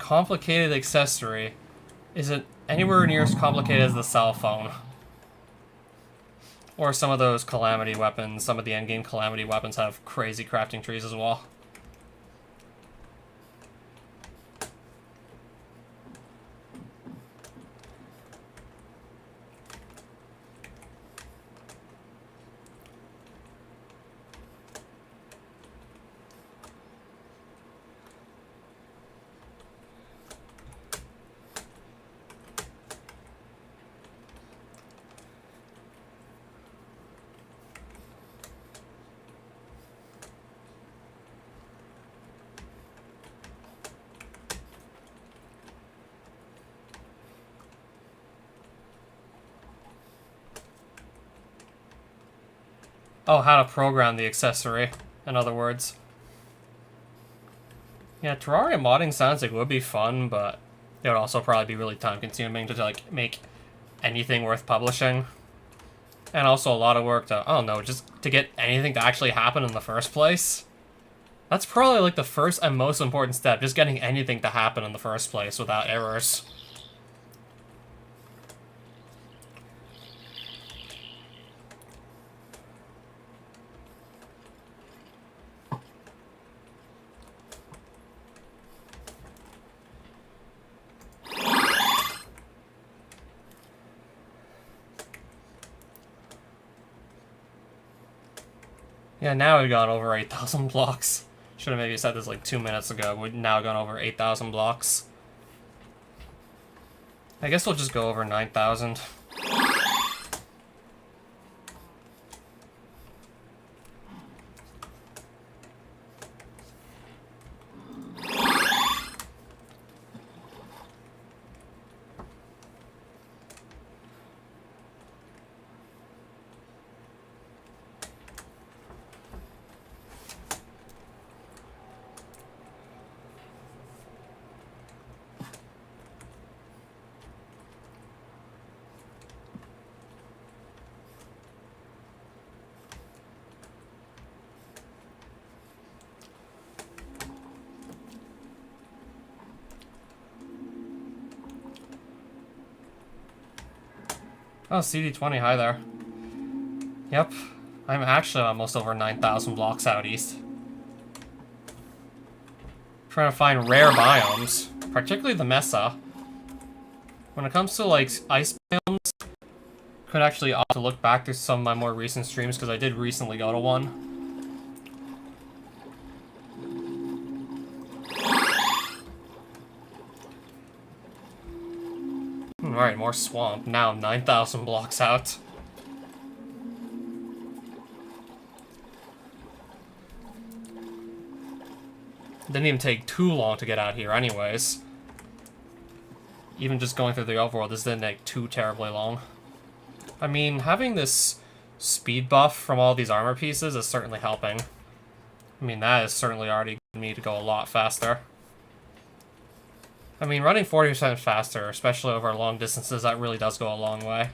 complicated accessory isn't anywhere near as complicated as the cell phone. Or some of those calamity weapons. Some of the endgame calamity weapons have crazy crafting trees as well. Oh, how to program the accessory, in other words. Yeah, Terraria modding sounds like it would be fun, but it would also probably be really time-consuming to, like, make anything worth publishing. And also a lot of work to, I don't know, just to get anything to actually happen in the first place. That's probably, like, the first and most important step, just getting anything to happen in the first place without errors. Yeah, now we've gone over 8,000 blocks. Should have maybe said this like 2 minutes ago. We've now gone over 8,000 blocks. I guess we'll just go over 9,000. Oh, CD20, hi there. Yep, I'm actually almost over 9,000 blocks out east. Trying to find rare biomes, particularly the Mesa. When it comes to, like, ice biomes, could actually opt to look back through some of my more recent streams, because I did recently go to one. Alright, more swamp. Now 9,000 blocks out. Didn't even take too long to get out here anyways. Even just going through the overworld, this didn't take too terribly long. I mean, having this speed buff from all these armor pieces is certainly helping. I mean, that is certainly already getting me to go a lot faster. I mean, running 40% faster, especially over long distances, that really does go a long way.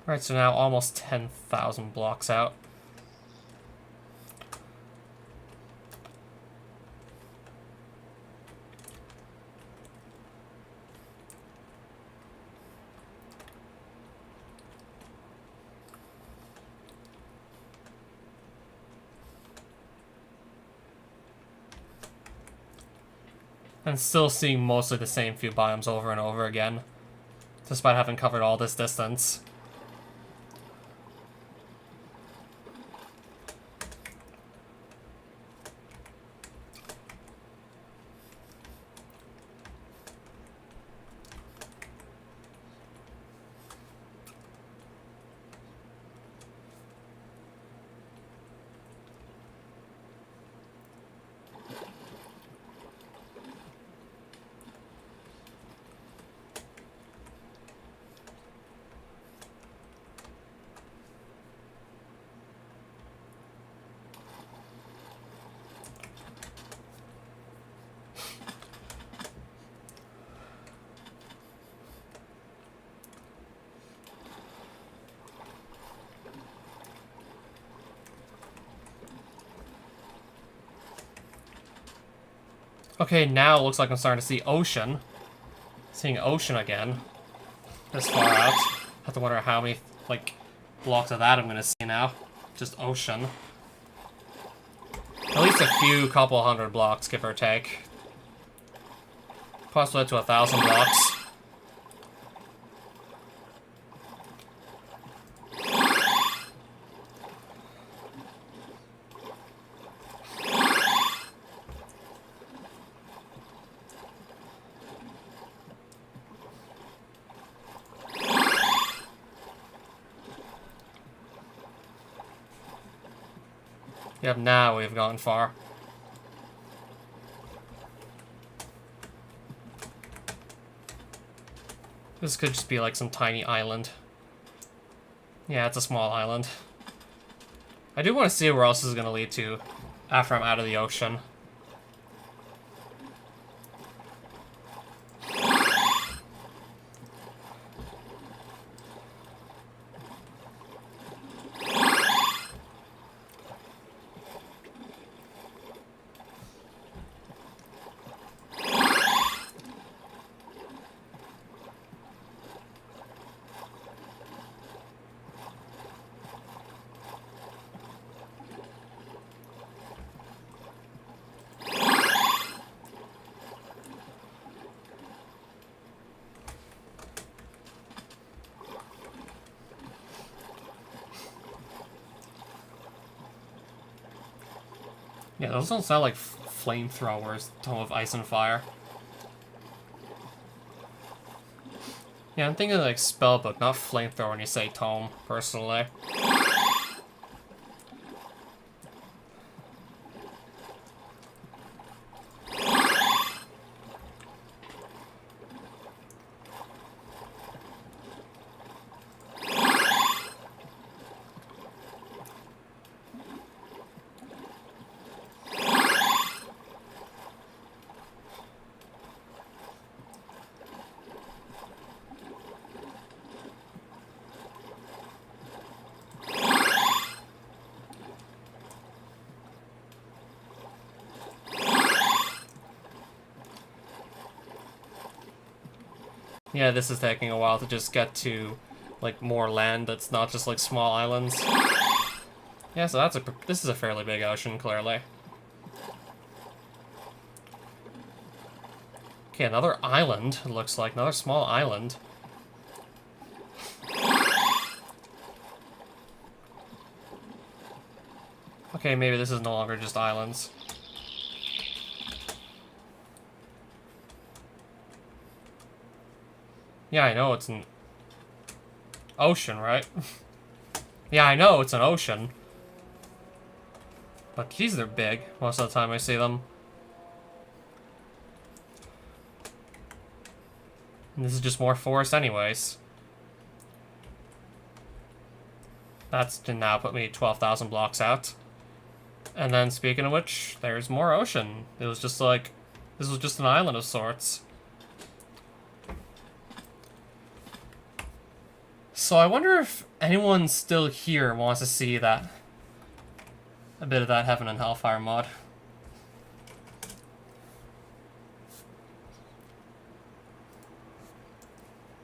Alright, so now almost 10,000 blocks out. And still seeing mostly the same few biomes over and over again, despite having covered all this distance. Okay, now it looks like I'm starting to see ocean. Seeing ocean again. This far out. I have to wonder how many, like, blocks of that I'm gonna see now. Just ocean. At least a few couple hundred blocks, give or take. Possibly to 1,000 blocks. Yep, now we've gone far. This could just be like some tiny island. Yeah, it's a small island. I do want to see where else this is going to lead to after I'm out of the ocean. Yeah, those don't sound like flamethrowers, Tome of Ice and Fire. Yeah, I'm thinking like spellbook, not flamethrower when you say tome, personally. Yeah, this is taking a while to just get to, like, more land that's not just, like, small islands. Yeah, so this is a fairly big ocean, clearly. Okay, another island, it looks like. Another small island. Okay, maybe this is no longer just islands. Yeah, I know it's an ocean, right? Yeah, I know it's an ocean. But geez, they're big most of the time I see them. And this is just more forest anyways. That's to now put me 12,000 blocks out. And then, speaking of which, there's more ocean. It was just like, this was just an island of sorts. So I wonder if anyone still here wants to see that, a bit of that Heaven and Hellfire mod.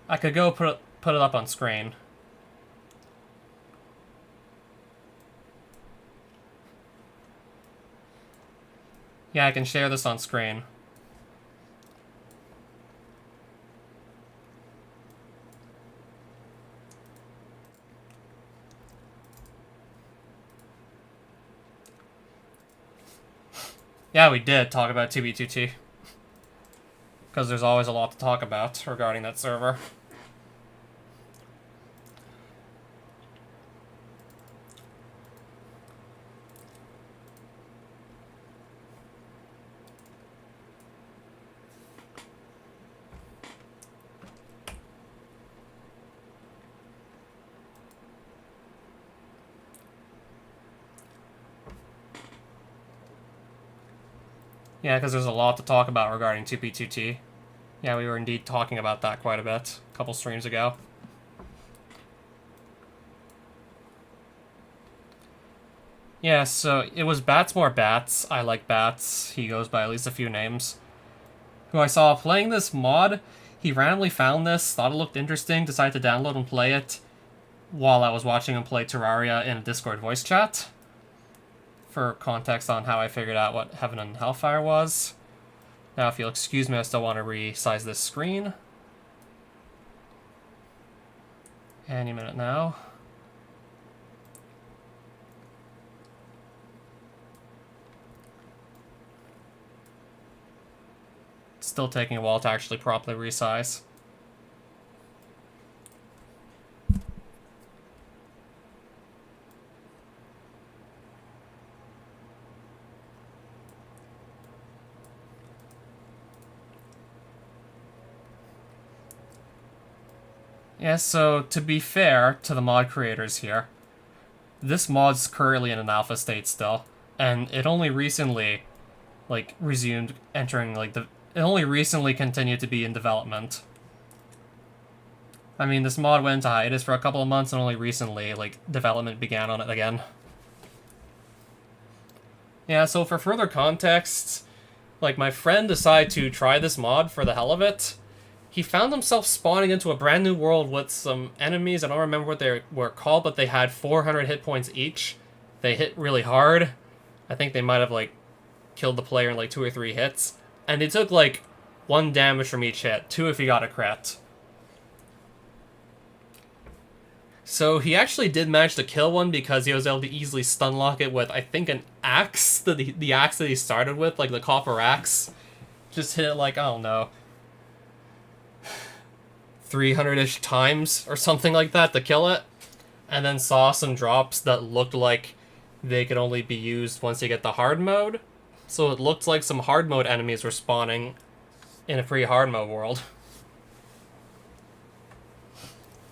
I could go put it up on screen. Yeah, I can share this on screen. Yeah, we did talk about 2B2T. Because there's always a lot to talk about regarding that server. Yeah, because there's a lot to talk about regarding 2P2T. Yeah, we were indeed talking about that quite a bit a couple streams ago. Yeah, so it was Bats More Bats. I like Bats. He goes by at least a few names. Who I saw playing this mod. He randomly found this, thought it looked interesting, decided to download and play it while I was watching him play Terraria in a Discord voice chat. For context on how I figured out what Heaven and Hellfire was. Now, if you'll excuse me, I still want to resize this screen. Any minute now. It's still taking a while to actually properly resize. Yeah, so to be fair to the mod creators here, this mod's currently in an alpha state still, and it only recently, like, resumed entering, like, it only recently continued to be in development. I mean, this mod went into hiatus for a couple of months, and only recently, like, development began on it again. Yeah, so for further context, like, my friend decided to try this mod for the hell of it. He found himself spawning into a brand new world with some enemies. I don't remember what they were called, but they had 400 hit points each. They hit really hard. I think they might have, like, killed the player in, like, 2 or 3 hits. And they took, like, 1 damage from each hit, 2 if he got a crit. So he actually did manage to kill one because he was able to easily stun lock it with, I think, an axe. The axe that he started with, like the copper axe. Just hit it, like, I don't know, 300-ish times or something like that to kill it, and then saw some drops that looked like they could only be used once you get the hard mode. So it looked like some hard mode enemies were spawning in a pretty hard mode world.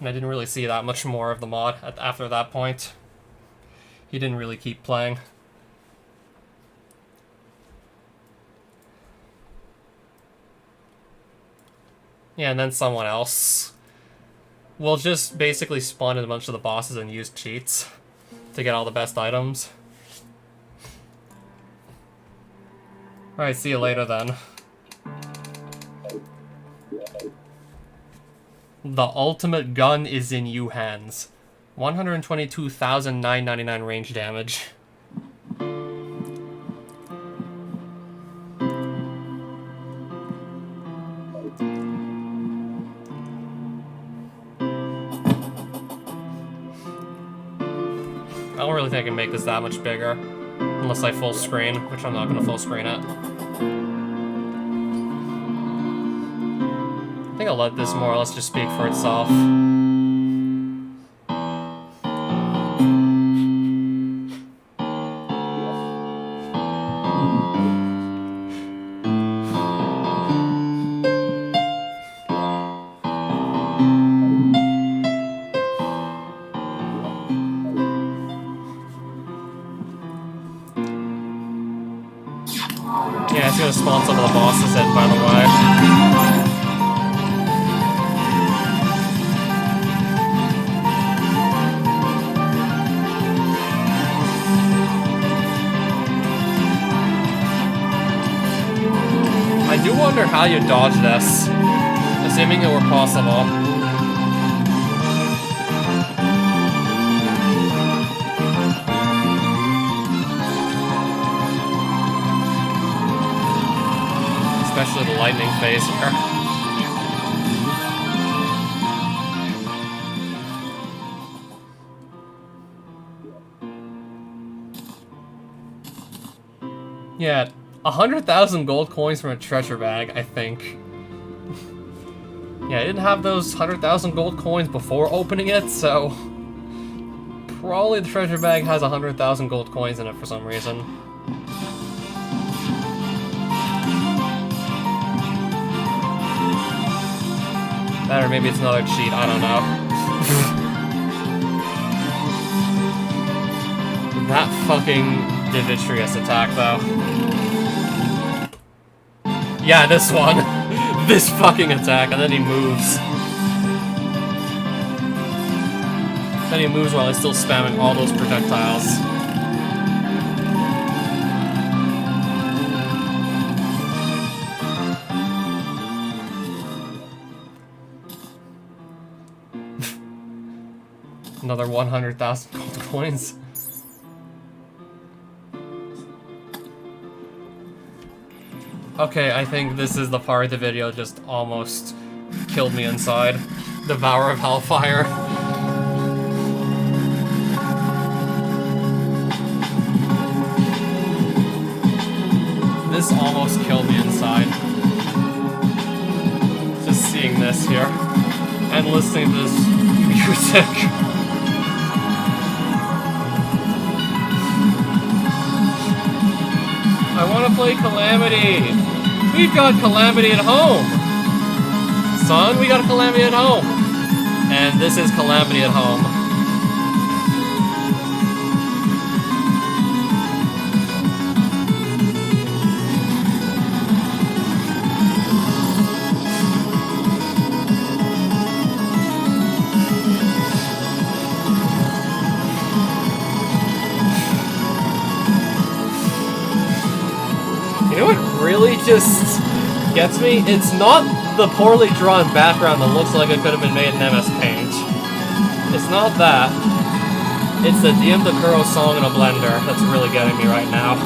And I didn't really see that much more of the mod after that point. He didn't really keep playing. Yeah, and then someone else will just basically spawn in a bunch of the bosses and use cheats to get all the best items. Alright, see you later then. The ultimate gun is in you hands. 122,999 range damage. I don't really think I can make this that much bigger, unless I full screen, which I'm not going to full screen it. I think I'll let this more or less just speak for itself. Yeah, it's gonna spawn some of the bosses in, by the way. I do wonder how you dodge this, assuming it were possible. Especially the lightning phase here. Yeah, 100,000 gold coins from a treasure bag, I think. Yeah, I didn't have those 100,000 gold coins before opening it, so probably the treasure bag has 100,000 gold coins in it for some reason. That, or maybe it's another cheat, I don't know. That fucking Divitrius attack, though. Yeah, this one. This fucking attack, and then he moves. Then he moves while he's still spamming all those projectiles. Another 100,000 gold coins. Okay, I think this is the part of the video just almost killed me inside. Devourer of Hellfire. This almost killed me inside. Just seeing this here. And listening to this music. I want to play Calamity! We've got Calamity at home! Son, we got Calamity at home! And this is Calamity at home. You know what really just gets me? It's not the poorly drawn background that looks like it could have been made in MS Paint. It's not that. It's the DM Kuro song in a blender that's really getting me right now.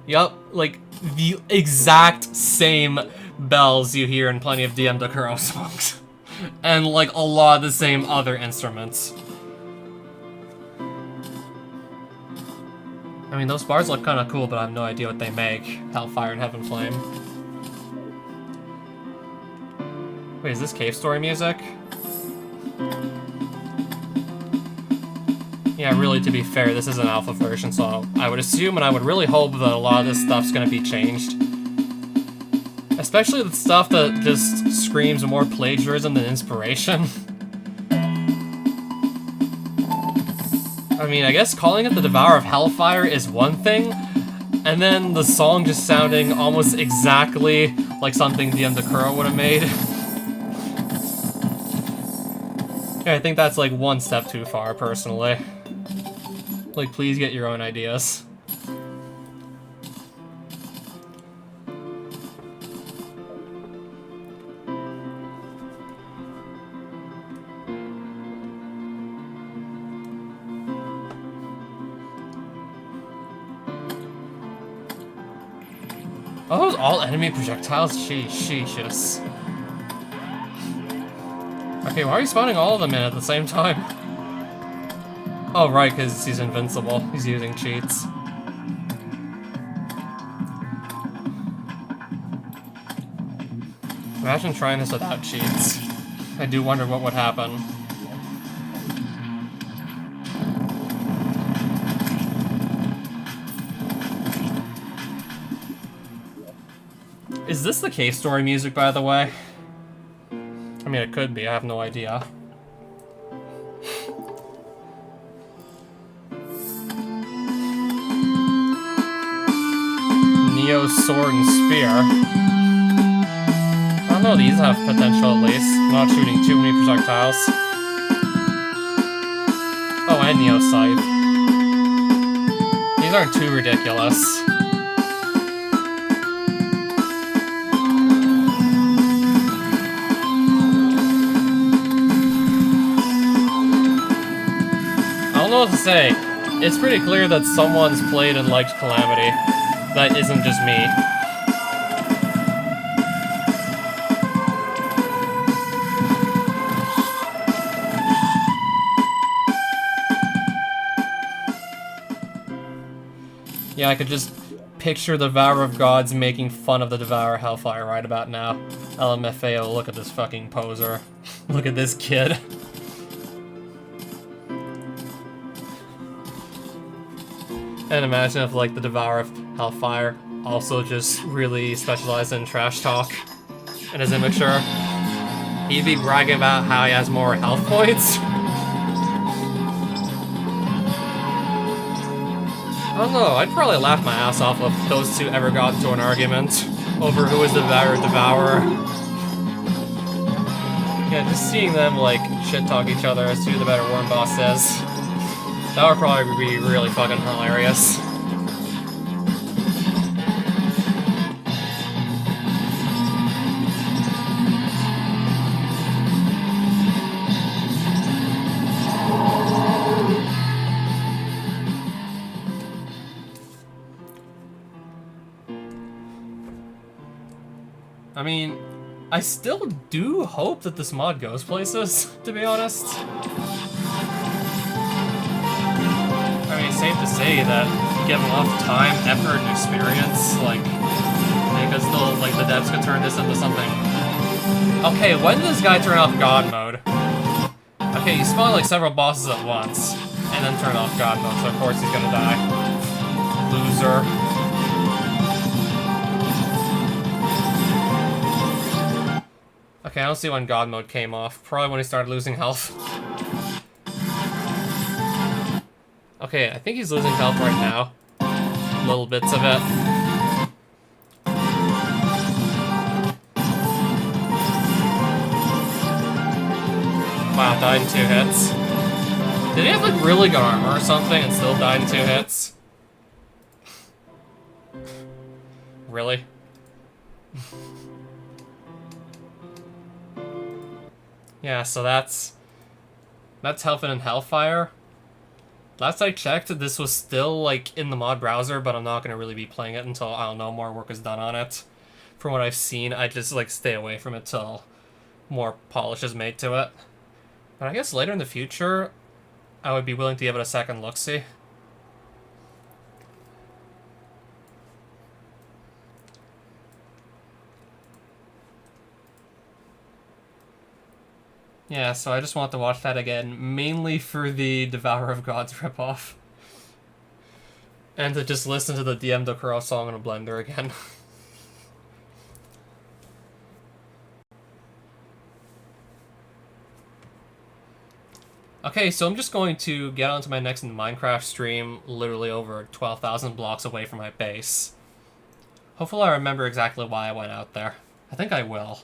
Yup, like the exact same bells you hear in plenty of DM Kuro songs. And like a lot of the same other instruments. I mean, those bars look kind of cool, but I have no idea what they make. Hellfire and Heaven Flame. Wait, is this Cave Story music? Yeah, really, to be fair, this is an alpha version, so I would assume and I would really hope that a lot of this stuff's gonna be changed. Especially the stuff that just screams more plagiarism than inspiration. I mean, I guess calling it the Devourer of Hellfire is one thing, and then the song just sounding almost exactly like something DM Kuro would have made. Yeah, I think that's like one step too far, personally. Like, please get your own ideas. Are those all enemy projectiles? Sheesh. Okay, why are you spawning all of them in at the same time? Oh, right, because he's invincible. He's using cheats. Imagine trying this without cheats. I do wonder what would happen. Is this the Cave Story music, by the way? I mean, it could be. I have no idea. Neo's Sword and Spear. I don't know, these have potential at least. Not shooting too many projectiles. Oh, and Neo's Scythe. These aren't too ridiculous. I don't know what to say. It's pretty clear that someone's played and liked Calamity. That isn't just me. Yeah, I could just picture the Devourer of Gods making fun of the Devourer Hellfire right about now. LMFAO, look at this fucking poser. Look at this kid. And imagine if, like, the Devourer of Hellfire also just really specialized in trash talk and is immature. He'd be bragging about how he has more health points. I don't know, I'd probably laugh my ass off if those two ever got into an argument over who is the better Devourer. Yeah, just seeing them, like, shit-talk each other as to who the better Worm Boss is. That would probably be really fucking hilarious. I mean, I still do hope that this mod goes places, to be honest. I mean, it's safe to say that given enough time, effort, and experience, like, they could still, like, the devs could turn this into something. Okay, when did this guy turn off God mode? Okay, he spawned, like, several bosses at once, and then turned off God mode, so of course he's gonna die. Loser. Okay, I don't see when God mode came off. Probably when he started losing health. Okay, I think he's losing health right now. Little bits of it. Wow, died in 2 hits. Did he have like really good armor or something and still died in 2 hits? Really? Yeah, so that's Hellfin and Hellfire. Last I checked, this was still, like, in the mod browser, but I'm not going to really be playing it until, I don't know, more work is done on it. From what I've seen, I just, like, stay away from it till more polish is made to it. But I guess later in the future, I would be willing to give it a second look-see. Yeah, so I just want to watch that again, mainly for the Devourer of Gods ripoff. And to just listen to the DM Dokuro song on a blender again. Okay, so I'm just going to get onto my next Minecraft stream, literally over 12,000 blocks away from my base. Hopefully I remember exactly why I went out there. I think I will.